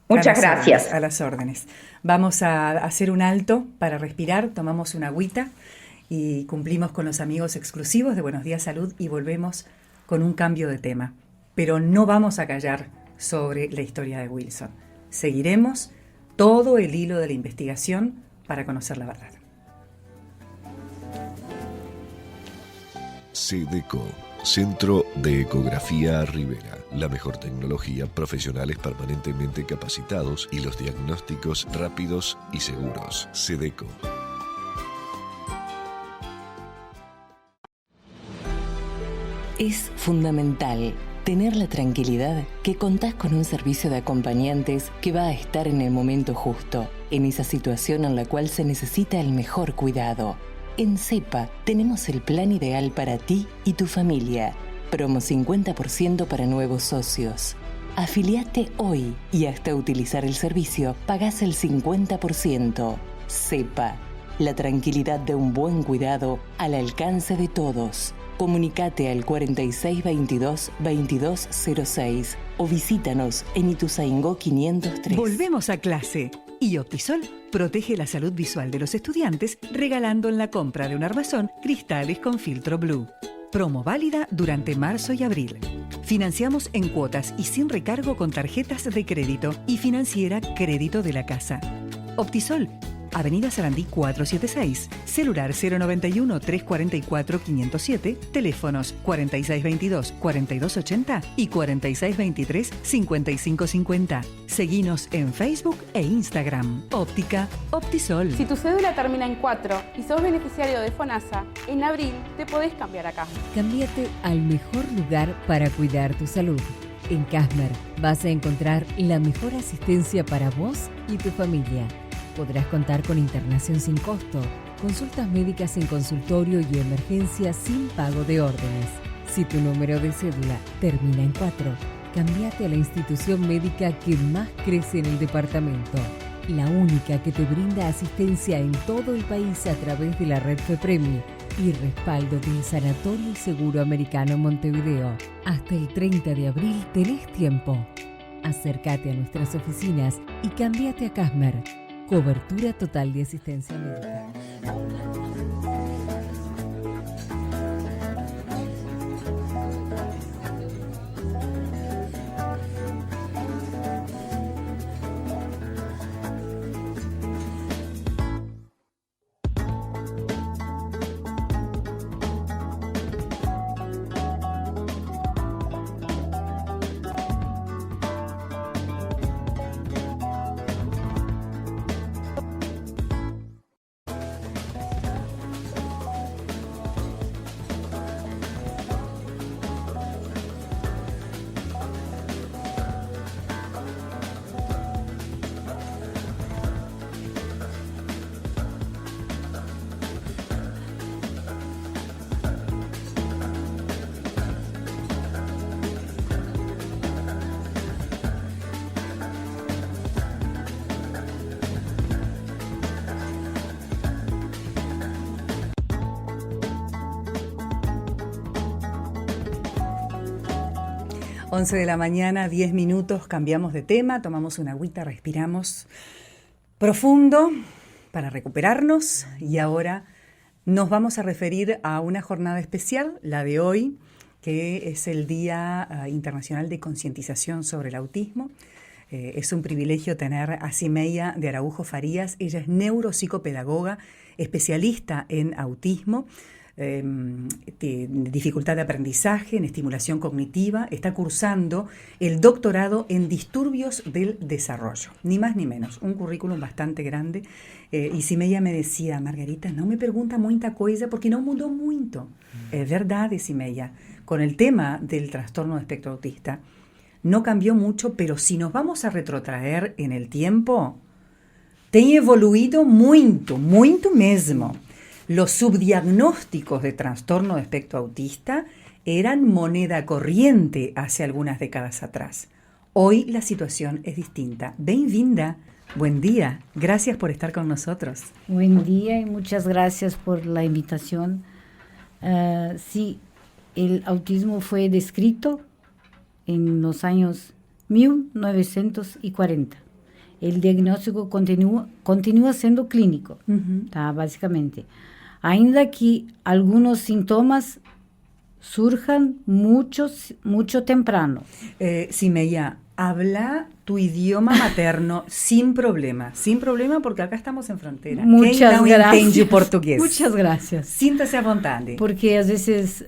Muchas gracias. A las órdenes. Vamos a hacer un alto para respirar, tomamos una agüita y cumplimos con los amigos exclusivos de Buenos Días Salud y volvemos con un cambio de tema. Pero no vamos a callar sobre la historia de Wilson. Seguiremos todo el hilo de la investigación para conocer la verdad. SEDECO, Centro de Ecografía Rivera. La mejor tecnología, profesionales permanentemente capacitados y los diagnósticos rápidos y seguros. SEDECO. Es fundamental tener la tranquilidad que contás con un servicio de acompañantes que va a estar en el momento justo, en esa situación en la cual se necesita el mejor cuidado. En CEPA tenemos el plan ideal para ti y tu familia. Promo 50% para nuevos socios. Afiliate hoy y hasta utilizar el servicio pagás el 50%. CEPA, la tranquilidad de un buen cuidado al alcance de todos. Comunicate al 4622-2206 o visítanos en Ituzaingó 503. Volvemos a clase. Y Optisol protege la salud visual de los estudiantes regalando en la compra de un armazón cristales con filtro blue. Promo válida durante marzo y abril. Financiamos en cuotas y sin recargo con tarjetas de crédito y financiera Crédito de la Casa. Optisol, Avenida Sarandí 476, celular 091-344-507, teléfonos 4622-4280 y 4623-5550. Seguinos en Facebook e Instagram. Óptica Optisol. Si tu cédula termina en 4 y sos beneficiario de FONASA, en abril te podés cambiar acá. Cámbiate al mejor lugar para cuidar tu salud. En Casmer vas a encontrar la mejor asistencia para vos y tu familia. Podrás contar con internación sin costo, consultas médicas en consultorio y emergencia sin pago de órdenes. Si tu número de cédula termina en 4, cámbiate a la institución médica que más crece en el departamento. La única que te brinda asistencia en todo el país a través de la red FEPREMI y respaldo del Sanatorio y Seguro Americano Montevideo. Hasta el 30 de abril tenés tiempo. Acércate a nuestras oficinas y cámbiate a Casmer. Cobertura total de asistencia médica. Once de la mañana, 10 minutos, cambiamos de tema, tomamos una agüita, respiramos profundo para recuperarnos y ahora nos vamos a referir a una jornada especial, la de hoy, que es el Día Internacional de Concientización sobre el Autismo. Es un privilegio tener a Zimeia de Araujo Farías. Ella es neuropsicopedagoga, especialista en autismo, dificultad de aprendizaje, en estimulación cognitiva. Está cursando el doctorado en disturbios del desarrollo, ni más ni menos, un currículum bastante grande. Y Zimeia me decía, Margarita, no me pergunta muita coisa porque no mudó muito. Es verdad, Zimeia, con el tema del trastorno de espectro autista, no cambió mucho, pero si nos vamos a retrotraer en el tiempo, tem evoluído muito, muito mesmo. Los subdiagnósticos de trastorno de espectro autista eran moneda corriente hace algunas décadas atrás. Hoy la situación es distinta. Bem-vinda, buen día, gracias por estar con nosotros. Buen día y muchas gracias por la invitación. Sí, el autismo fue descrito en los años 1940. El diagnóstico continúa siendo clínico, básicamente. Ainda que algunos síntomas surjan mucho temprano. Simeia, habla tu idioma materno sin problema porque acá estamos en frontera. Muchas Quem não gracias. entende português? Muchas gracias. Sinta-se à vontade. Porque às vezes,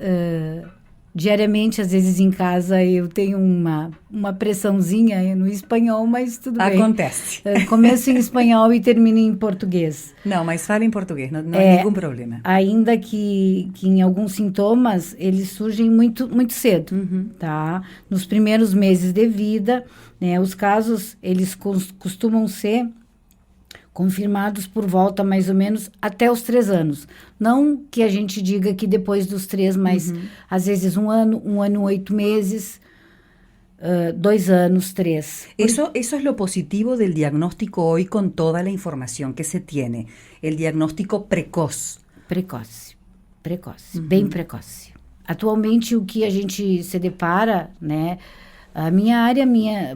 diariamente, às vezes em casa, eu tenho uma pressãozinha no espanhol, mas tudo bem. Acontece. Começo em espanhol e termino em português. Não, mas fala em português, não há nenhum problema. Ainda que em alguns sintomas, eles surgem muito cedo, tá? Nos primeiros meses de vida, né? Os casos, eles costumam ser confirmados por volta mais ou menos até os 3 anos. Não que a gente diga que depois dos 3, mas às vezes 1 ano, 1 ano, 8 meses, 2 anos, 3. Eso es lo positivo del diagnóstico hoy con toda la información que se tiene. El diagnóstico precoz. Precoce, bem precoce. Atualmente, o que a gente se depara, né? A minha área,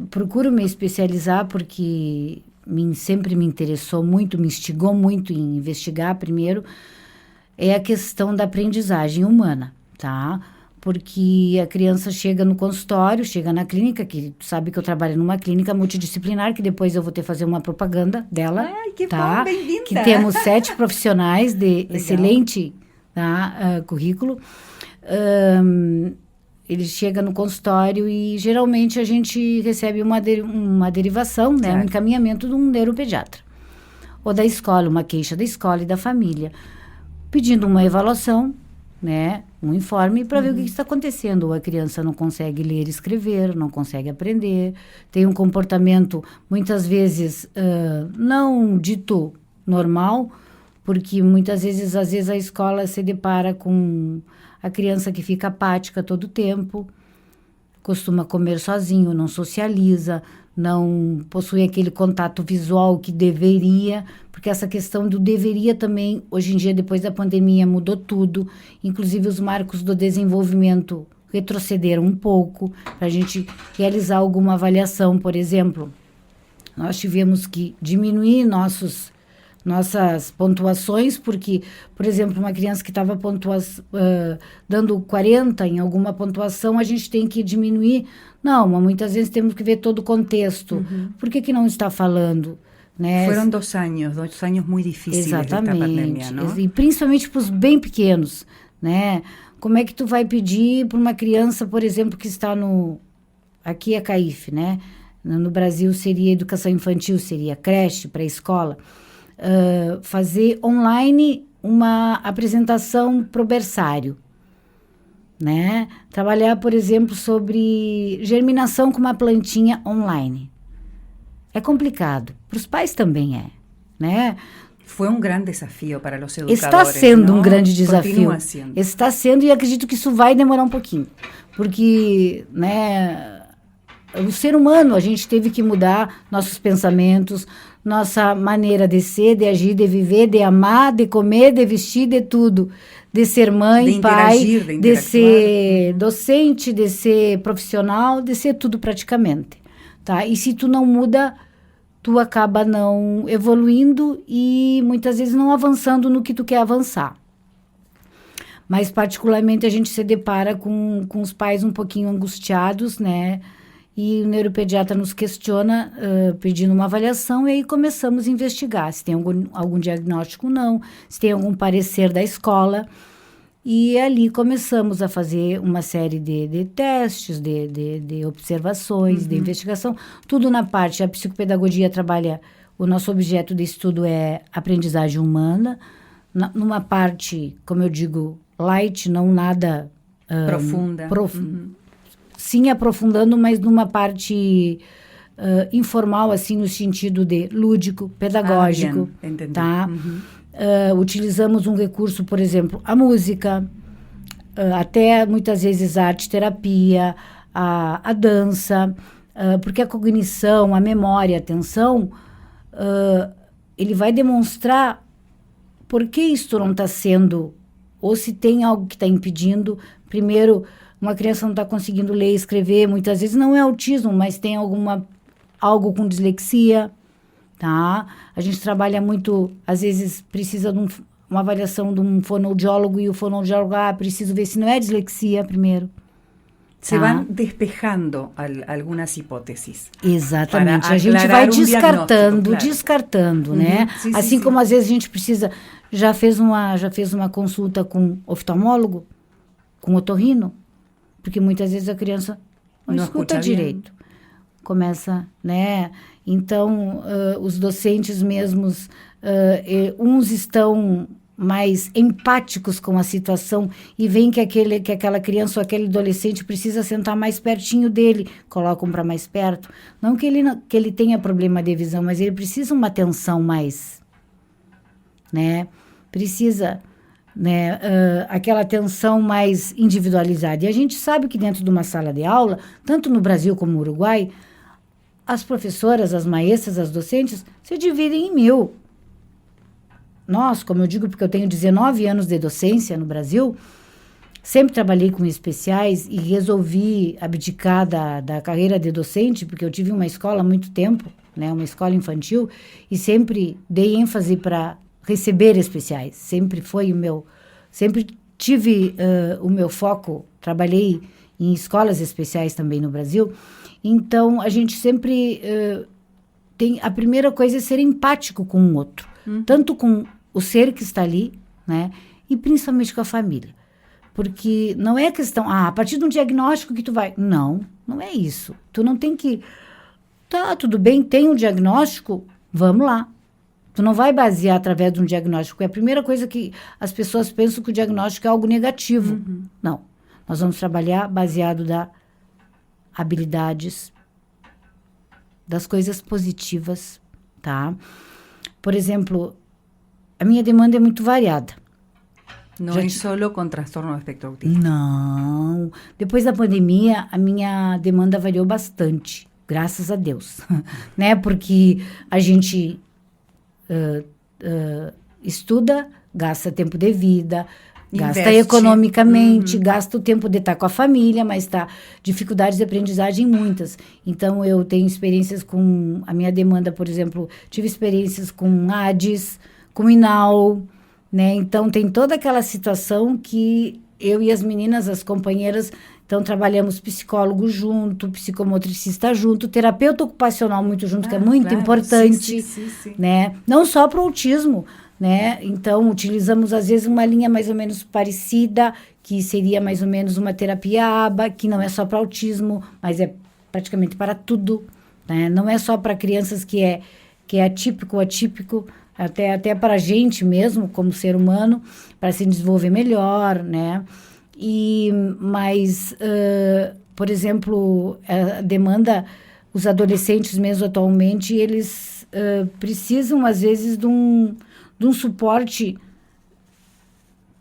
procuro me especializar porque sempre me interessou muito, me instigou muito em investigar primeiro, é a questão da aprendizagem humana, tá? Porque a criança chega no consultório, chega na clínica, que tu sabe que eu trabalho numa clínica multidisciplinar, que depois eu vou ter que fazer uma propaganda dela. Ai, que tá? bom, bem-vinda! Que temos 7 profissionais de excelente currículo. Ele chega no consultório e geralmente a gente recebe uma derivação, né, um encaminhamento de um neuropediatra. Ou da escola, uma queixa da escola e da família, pedindo uma avaliação, né, um informe para ver o que está acontecendo. Ou a criança não consegue ler e escrever, não consegue aprender, tem um comportamento muitas vezes não dito normal, porque muitas vezes, a escola se depara com a criança que fica apática todo o tempo, costuma comer sozinho, não socializa, não possui aquele contato visual que deveria, porque essa questão do deveria também, hoje em dia, depois da pandemia, mudou tudo. Inclusive, os marcos do desenvolvimento retrocederam um pouco para a gente realizar alguma avaliação. Por exemplo, nós tivemos que diminuir nossas pontuações, porque, por exemplo, uma criança que estava dando 40 em alguma pontuação, a gente tem que diminuir. Não, mas muitas vezes temos que ver todo o contexto. Por que não está falando? Né? Foram 2 anos muito difíceis. Exatamente. Desta pandemia, não? E principalmente para os bem pequenos, né? Como é que tu vai pedir para uma criança, por exemplo, que está aqui é CAIF, né? No Brasil seria educação infantil, seria creche, pré-escola. Fazer online uma apresentação pro berçário, né? Trabalhar, por exemplo, sobre germinação com uma plantinha online. É complicado. Para os pais também né? Foi um grande desafio para os educadores. Está sendo um grande desafio. Continua sendo. Está sendo, e acredito que isso vai demorar um pouquinho. Porque, né, o ser humano, a gente teve que mudar nossos pensamentos, nossa maneira de ser, de agir, de viver, de amar, de comer, de vestir, de tudo. De ser mãe, pai, de ser docente, de ser profissional, de ser tudo praticamente. Tá? E se tu não muda, tu acaba não evoluindo e muitas vezes não avançando no que tu quer avançar. Mas particularmente a gente se depara com os pais um pouquinho angustiados, né? E o neuropediatra nos questiona, pedindo uma avaliação, e aí começamos a investigar se tem algum diagnóstico, não, se tem algum parecer da escola. E ali começamos a fazer uma série de testes, de observações, de investigação. Tudo na parte, a psicopedagogia trabalha, o nosso objeto de estudo é aprendizagem humana. Numa parte, como eu digo, light, não nada... profunda. sim aprofundando, mas numa parte informal, assim, no sentido de lúdico, pedagógico, tá? Utilizamos um recurso, por exemplo, a música, até muitas vezes a arte-terapia, a dança, porque a cognição, a memória, a atenção, ele vai demonstrar por que isto não está sendo, ou se tem algo que está impedindo. Primeiro, uma criança não está conseguindo ler e escrever, muitas vezes não é autismo, mas tem algo com dislexia, tá? A gente trabalha muito, às vezes precisa de uma avaliação de um fonoaudiólogo, e o fonoaudiólogo, preciso ver se não é dislexia primeiro. Se van despejando algunas hipótesis. Exatamente, a gente vai descartando, né? Sim, assim sim, como às vezes a gente precisa, já fez uma consulta com oftalmólogo, com otorrino, porque muitas vezes a criança não escuta direito. Começa, né? Então, os docentes mesmos, uns estão mais empáticos com a situação e veem que aquela criança ou aquele adolescente precisa sentar mais pertinho dele, colocam para mais perto. Não que ele tenha problema de visão, mas ele precisa uma atenção mais, né? Precisa, né, aquela atenção mais individualizada. E a gente sabe que dentro de uma sala de aula, tanto no Brasil como no Uruguai, as professoras, as maestras, as docentes se dividem em 1000. Nós, como eu digo, porque eu tenho 19 anos de docência no Brasil, sempre trabalhei com especiais e resolvi abdicar da carreira de docente, porque eu tive uma escola há muito tempo, né, uma escola infantil, e sempre dei ênfase para receber especiais. Sempre tive o meu foco, trabalhei em escolas especiais também no Brasil. Então, a gente sempre a primeira coisa é ser empático com o outro, tanto com o ser que está ali, né, e principalmente com a família. Porque não é questão, a partir de um diagnóstico que tu vai... Não é isso. Tu não tem que... Tá, tudo bem, tem um diagnóstico, vamos lá. Tu não vai basear através de um diagnóstico. É a primeira coisa que as pessoas pensam, que o diagnóstico é algo negativo. Não. Nós vamos trabalhar baseado das habilidades, das coisas positivas, tá? Por exemplo, a minha demanda é muito variada. Não é só com transtorno do espectro autista. Não. Depois da pandemia, a minha demanda variou bastante, graças a Deus. Né? Porque a gente estuda, gasta tempo de vida, gasta economicamente, gasta o tempo de estar com a família, mas dificuldades de aprendizagem muitas. Então, eu tenho experiências com a minha demanda, por exemplo, tive experiências com ADES, com INAU, né? Então, tem toda aquela situação que eu e as meninas, as companheiras, então trabalhamos psicólogo junto, psicomotricista junto, terapeuta ocupacional muito junto, que é muito importante, sim. Né? Não só para o autismo, né? Então, utilizamos, às vezes, uma linha mais ou menos parecida, que seria mais ou menos uma terapia ABA, que não é só para autismo, mas é praticamente para tudo, né? Não é só para crianças que é atípico ou atípico, até para a gente mesmo, como ser humano, para se desenvolver melhor, né? Mas, por exemplo, a demanda, os adolescentes mesmo atualmente, eles precisam, às vezes, de um suporte,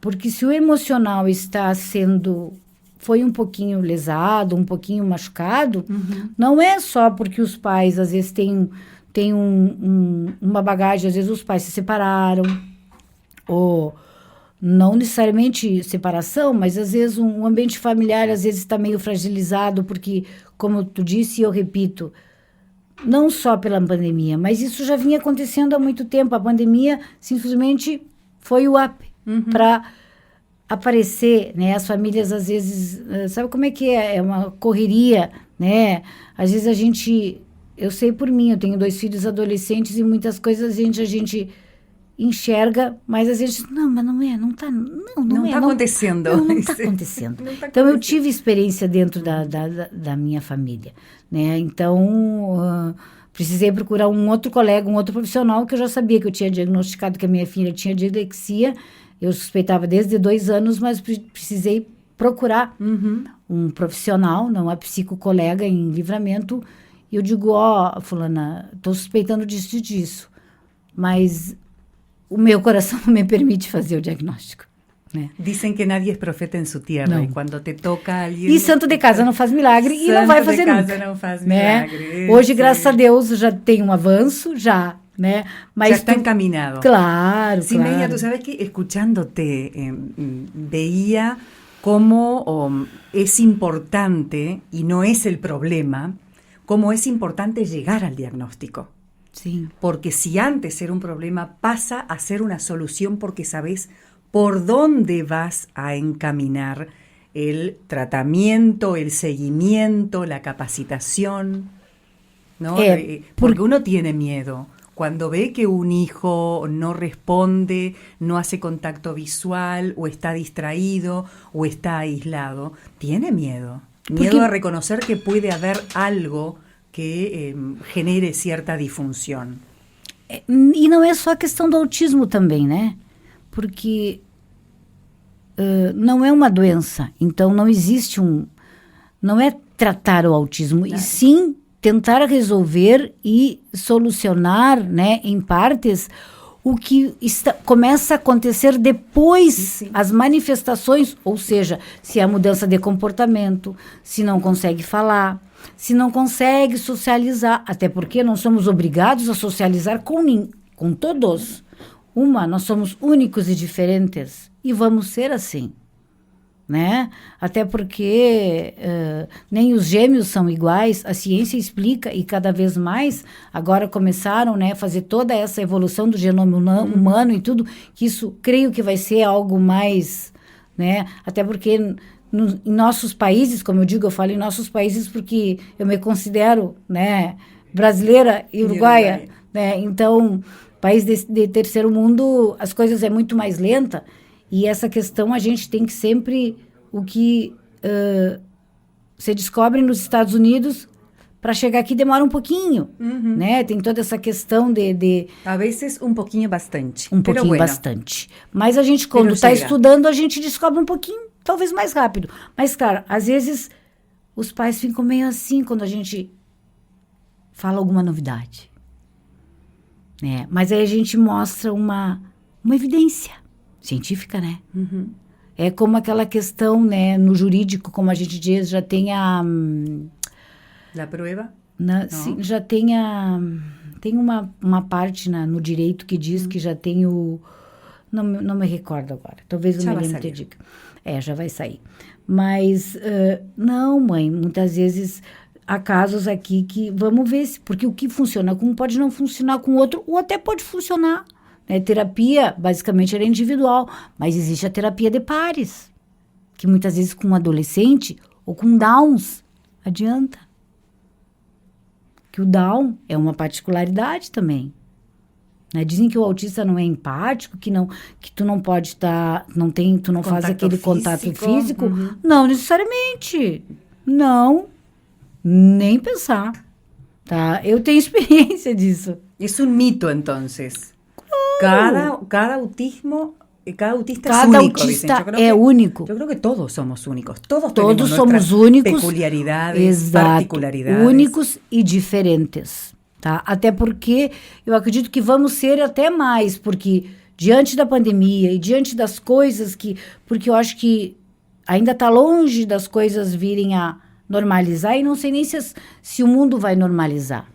porque se o emocional foi um pouquinho lesado, um pouquinho machucado, não é só porque os pais, às vezes, têm uma bagagem, às vezes os pais se separaram, ou não necessariamente separação, mas às vezes um ambiente familiar, às vezes está meio fragilizado, porque, como tu disse e eu repito, não só pela pandemia, mas isso já vinha acontecendo há muito tempo. A pandemia simplesmente foi o up para aparecer, né? As famílias, às vezes, sabe como é que é? É uma correria, né? Às vezes eu sei por mim, eu tenho 2 filhos adolescentes e muitas coisas a gente enxerga, mas às vezes, não está acontecendo. Não está acontecendo. Então, eu tive experiência dentro da minha família, né? Então, precisei procurar um outro colega, um outro profissional, que eu já sabia que eu tinha diagnosticado que a minha filha tinha dislexia. Eu suspeitava desde 2 anos, mas precisei procurar um profissional, não, uma psicocolega em Livramento, e eu digo, fulana, estou suspeitando disso, mas o meu coração não me permite fazer o diagnóstico. Né? Dizem que nadie é profeta em sua terra, não. E quando te toca alguém... E santo de casa não faz milagre e não vai fazer nunca. Santo de casa não faz milagre. Né? Hoje, graças a Deus, já tem um avanço, né? Mas já está encaminado. Claro, Simeia, claro. tú sabes que escuchándote veía cómo es importante, y no es el problema, cómo es importante llegar al diagnóstico. Sí. Porque si antes era un problema, pasa a ser una solución porque sabes por dónde vas a encaminar el tratamiento, el seguimiento, la capacitación, ¿no? Porque uno tiene miedo. Cuando ve que un hijo no responde, no hace contacto visual, o está distraído, o está aislado, tiene miedo. Miedo a reconocer que puede haber algo que genere cierta disfunção. E não é só a questão do autismo também, né? Porque não é uma doença, então não existe não é tratar o autismo, e sim tentar resolver e solucionar, né, em partes, o que começa a acontecer depois, as manifestações, ou seja, se há mudança de comportamento, se não consegue falar, se não consegue socializar, até porque não somos obrigados a socializar com todos. Nós somos únicos e diferentes, e vamos ser assim, né? Até porque nem os gêmeos são iguais, a ciência explica, e cada vez mais, agora começaram, né, a fazer toda essa evolução do genoma humano e tudo, que isso creio que vai ser algo mais, né? Até porque em nossos países, como eu digo, eu falo em nossos países porque eu me considero, né, brasileira e uruguaia, né? Então, país de terceiro mundo, as coisas é muito mais lenta, e essa questão a gente tem que sempre, o que se descobre nos Estados Unidos, para chegar aqui demora um pouquinho, né? Tem toda essa questão de... A vezes um pouquinho bastante. Um pouquinho bastante. Mas a gente, quando está estudando, a gente descobre um pouquinho, talvez mais rápido. Mas, claro, às vezes os pais ficam meio assim quando a gente fala alguma novidade. Né? Mas aí a gente mostra uma evidência científica, né? É como aquela questão, né, no jurídico, como a gente diz, já tem a... La prueba? Sim, já tem tem uma parte no direito que diz que já tem o... Não me recordo agora. Talvez o menino te diga. Já vai sair. Mas, não, mãe, muitas vezes há casos aqui que vamos ver, porque o que funciona com um pode não funcionar com o outro, ou até pode funcionar. Né? Terapia, basicamente, era individual, mas existe a terapia de pares, que muitas vezes com um adolescente ou com Downs adianta. Que o Down é uma particularidade também. Né? Dizem que o autista não é empático, que tu não pode estar, tu não faz aquele contato físico. Não necessariamente. Não, nem pensar. Tá? Eu tenho experiência disso. É um mito, então. Cada autista é único. Eu creo que todos somos únicos. Todos somos únicos. Peculiaridades, particularidades. Únicos e diferentes. Tá? Até porque eu acredito que vamos ser até mais, porque diante da pandemia e diante das coisas porque eu acho que ainda está longe das coisas virem a normalizar, e não sei nem se o mundo vai normalizar.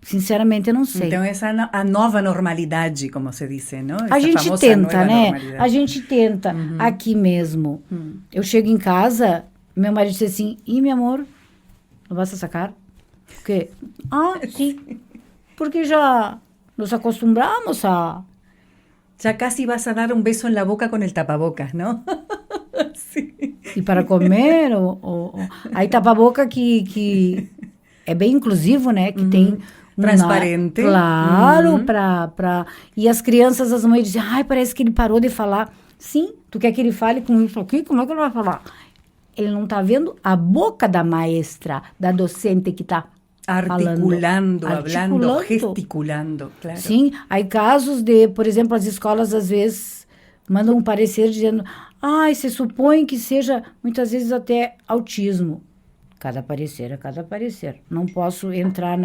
Sinceramente, eu não sei. Então, essa é a nova normalidade, como se diz, não? A gente tenta, né? A gente tenta. Aqui mesmo. Eu chego em casa, meu marido diz assim, meu amor, não vas a sacar? ¿Por quê? Sim. Porque já nos acostumbramos a... Já casi vas a dar um beijo na boca com o tapabocas, não? Sim. E para comer, aí tapaboca que é bem inclusivo, né? Que tem... Transparente. Claro, e as crianças, as mães dizem, parece que ele parou de falar. Sim, tu quer que ele fale com isso aqui? Como é que ele vai falar? Ele não está vendo a boca da maestra, da docente que está articulando, hablando, gesticulando. Claro. Sim, há casos de, por exemplo, as escolas às vezes Manda um parecer dizendo, se supõe que seja, muitas vezes, até autismo. Cada parecer é cada parecer. Não posso entrar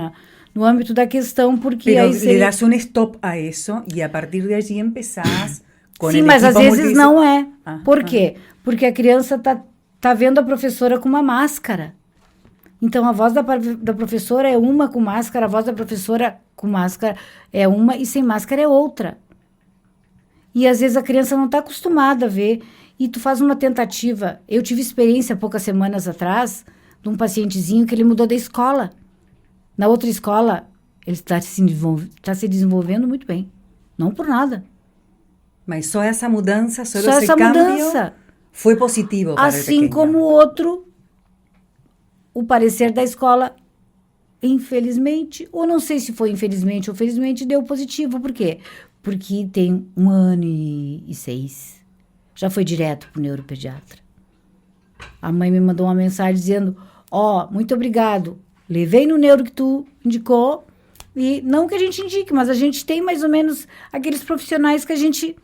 no âmbito da questão, porque Pero aí le das un stop a eso y a partir de allí empezás con Sim, el mas às equipo vezes não é. Por quê? Porque a criança tá vendo a professora com uma máscara. Então, a voz da professora é uma com máscara, a voz da professora com máscara é uma e sem máscara é outra. E, às vezes, a criança não está acostumada a ver. E tu faz uma tentativa. Eu tive experiência, poucas semanas atrás, de um pacientezinho que ele mudou da escola. Na outra escola, ele está se desenvolvendo muito bem. Não por nada. Mas só essa mudança, só esse essa cambio mudança foi positivo para assim o pequeno. como o outro, o parecer da escola, infelizmente, ou não sei se foi infelizmente ou felizmente, deu positivo. Por quê? Porque tem 1 ano e 6. Já foi direto para o neuropediatra. A mãe me mandou uma mensagem dizendo, muito obrigado, levei no neuro que tu indicou, e não que a gente indique, mas a gente tem mais ou menos aqueles profissionais que a gente,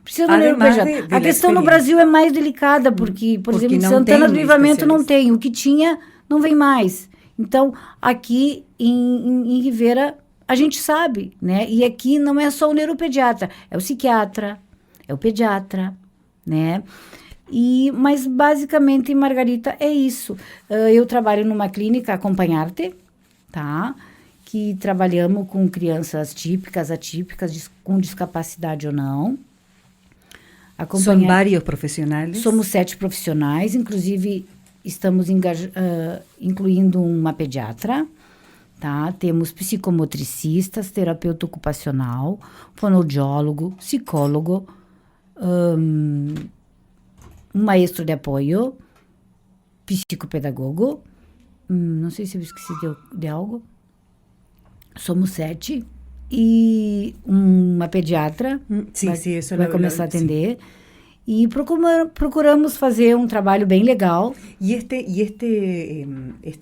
precisa do neuropediatra. A questão no Brasil é mais delicada, porque, por exemplo, em Santana do Livramento não tem, o que tinha não vem mais. Então, aqui em Rivera, a gente sabe, e aqui não é só o neuropediatra, é o psiquiatra, é o pediatra, mas basicamente, Margarita, é isso. Eu trabalho numa clínica, Acompanhar-te, tá? Que trabalhamos com crianças típicas, atípicas, com discapacidade ou não. São vários profissionais? Somos 7 profissionais, inclusive estamos incluindo uma pediatra, tá? Temos psicomotricistas, terapeuta ocupacional, fonoaudiólogo, psicólogo, um maestro de apoio, psicopedagogo, não sei se eu esqueci de algo. Somos 7 e uma pediatra vai começar a atender. E procuramos fazer um trabalho bem legal. Este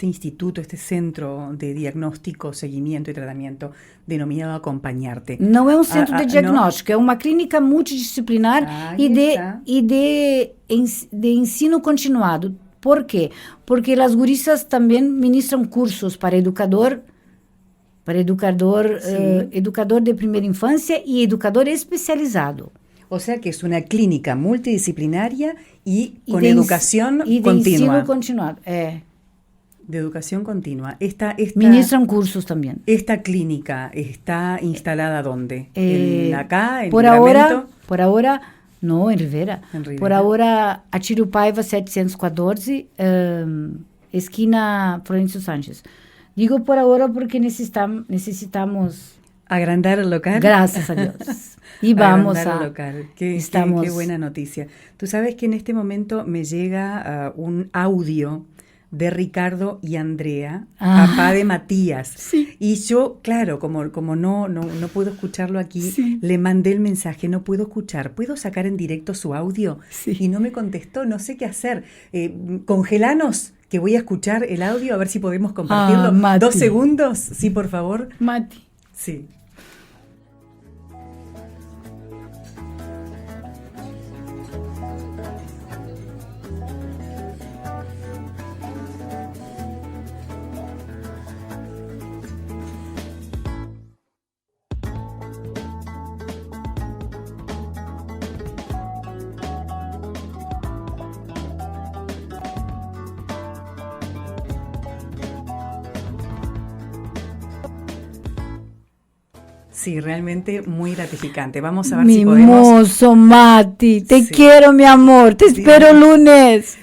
instituto, este centro de diagnóstico, seguimiento y tratamiento, denominado Acompanhar-te. Não é um centro de diagnóstico, é uma clínica multidisciplinar e de ensino continuado. Por quê? Porque as gurisas também ministram cursos para educador de primeira infância e educador especializado. O sea que es una clínica multidisciplinaria y con educación continua. De ensino continuado, De educación continua. Ministran cursos también. ¿Esta clínica está instalada dónde? ¿Acá? ¿En por Livramento? Por ahora, no, en Rivera. Por ahora, Atílio Paiva 714, esquina Florencio Sánchez. Digo por ahora porque necesitamos agrandar el local. Gracias a Dios. Y vamos a local. Qué buena noticia. Tú sabes que en este momento me llega un audio de Ricardo y Andrea, papá de Matías. Sí. Y yo, claro, como no puedo escucharlo aquí, le mandé el mensaje, no puedo escuchar. ¿Puedo sacar en directo su audio? Sí. Y no me contestó, no sé qué hacer. Congelanos, que voy a escuchar el audio, a ver si podemos compartirlo. 2 segundos, sí, por favor. Mati. Sí. Sí, realmente muy gratificante. Vamos a ver si podemos... Mimoso, Mati, te quiero, mi amor, te espero lunes.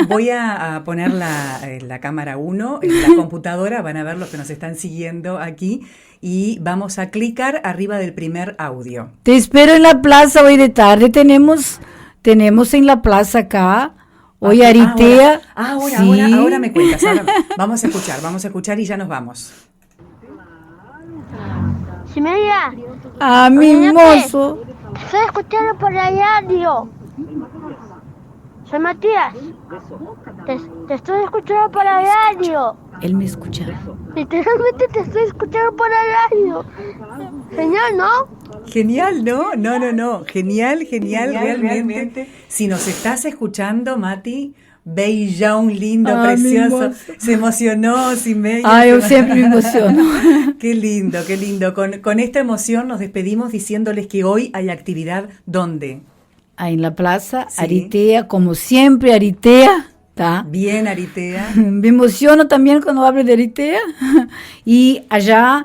Voy a poner la cámara 1 en la computadora, van a ver los que nos están siguiendo aquí y vamos a clicar arriba del primer audio. Te espero en la plaza hoy de tarde, tenemos en la plaza acá, hoy Aritea. Ahora me cuentas, vamos a escuchar y ya nos vamos. Si me diga. Mimoso. Estoy escuchando por la radio. Soy Matías. Te estoy escuchando por la radio. Él me escucha. Literalmente te estoy escuchando por la radio. Señor, ¿no? Genial, ¿no? No. Genial, realmente. Si nos estás escuchando, Mati, beijão lindo, precioso. Se emocionó, Simeia. Eu siempre me emociono. Qué lindo. Con esta emoción nos despedimos diciéndoles que hoy hay actividad, ¿dónde? Ahí en la plaza, sí. Aritea, como siempre, Aritea. Tá? Bien, Aritea. Me emociono também quando hablo de Aritea. E allá,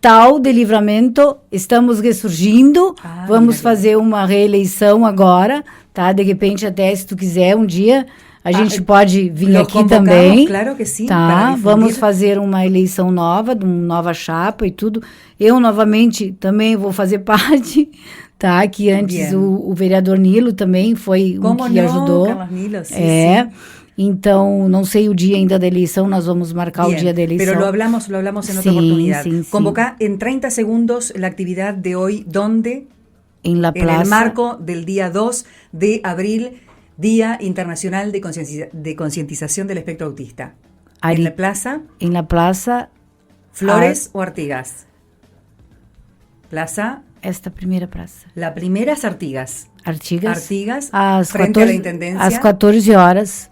Tal de Livramento, estamos ressurgindo. Vamos fazer uma reeleição agora, tá? De repente, até se tu quiser, um dia, a gente pode vir aqui também. Claro que sim. Tá? Vamos fazer uma eleição nova, uma nova chapa e tudo. Eu, novamente, também vou fazer parte. Tá, que antes o vereador Nilo também foi que ajudou. Carlos Nilo, sim. Então, não sei o dia ainda da eleição, nós vamos marcar o dia da eleição. Pero lo hablamos en otra oportunidad. Convoca en 30 segundos la actividad de hoy, ¿dónde? En la plaza. En el marco del día 2 de abril, Día Internacional de Concientización del Espectro Autista. ¿En la plaza? En la plaza. ¿Flores o Artigas? Plaza. Esta primeira praça. La primera es Artigas. Artigas. Frente a la Intendencia. Às 14 horas.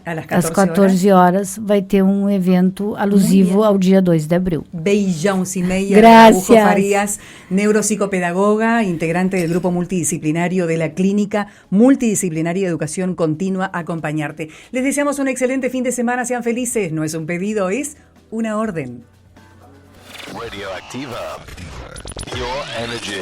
A las 14 às 14 horas vai ter um evento alusivo ao dia 2 de abril. Beijão, Simeia. Gracias. Araújo Farías, neuropsicopedagoga, integrante del grupo multidisciplinario de la Clínica Multidisciplinaria de Educación Continua Acompañarte. Les deseamos un excelente fin de semana, sean felices. No es un pedido, es una orden. Radioactiva. Your energy.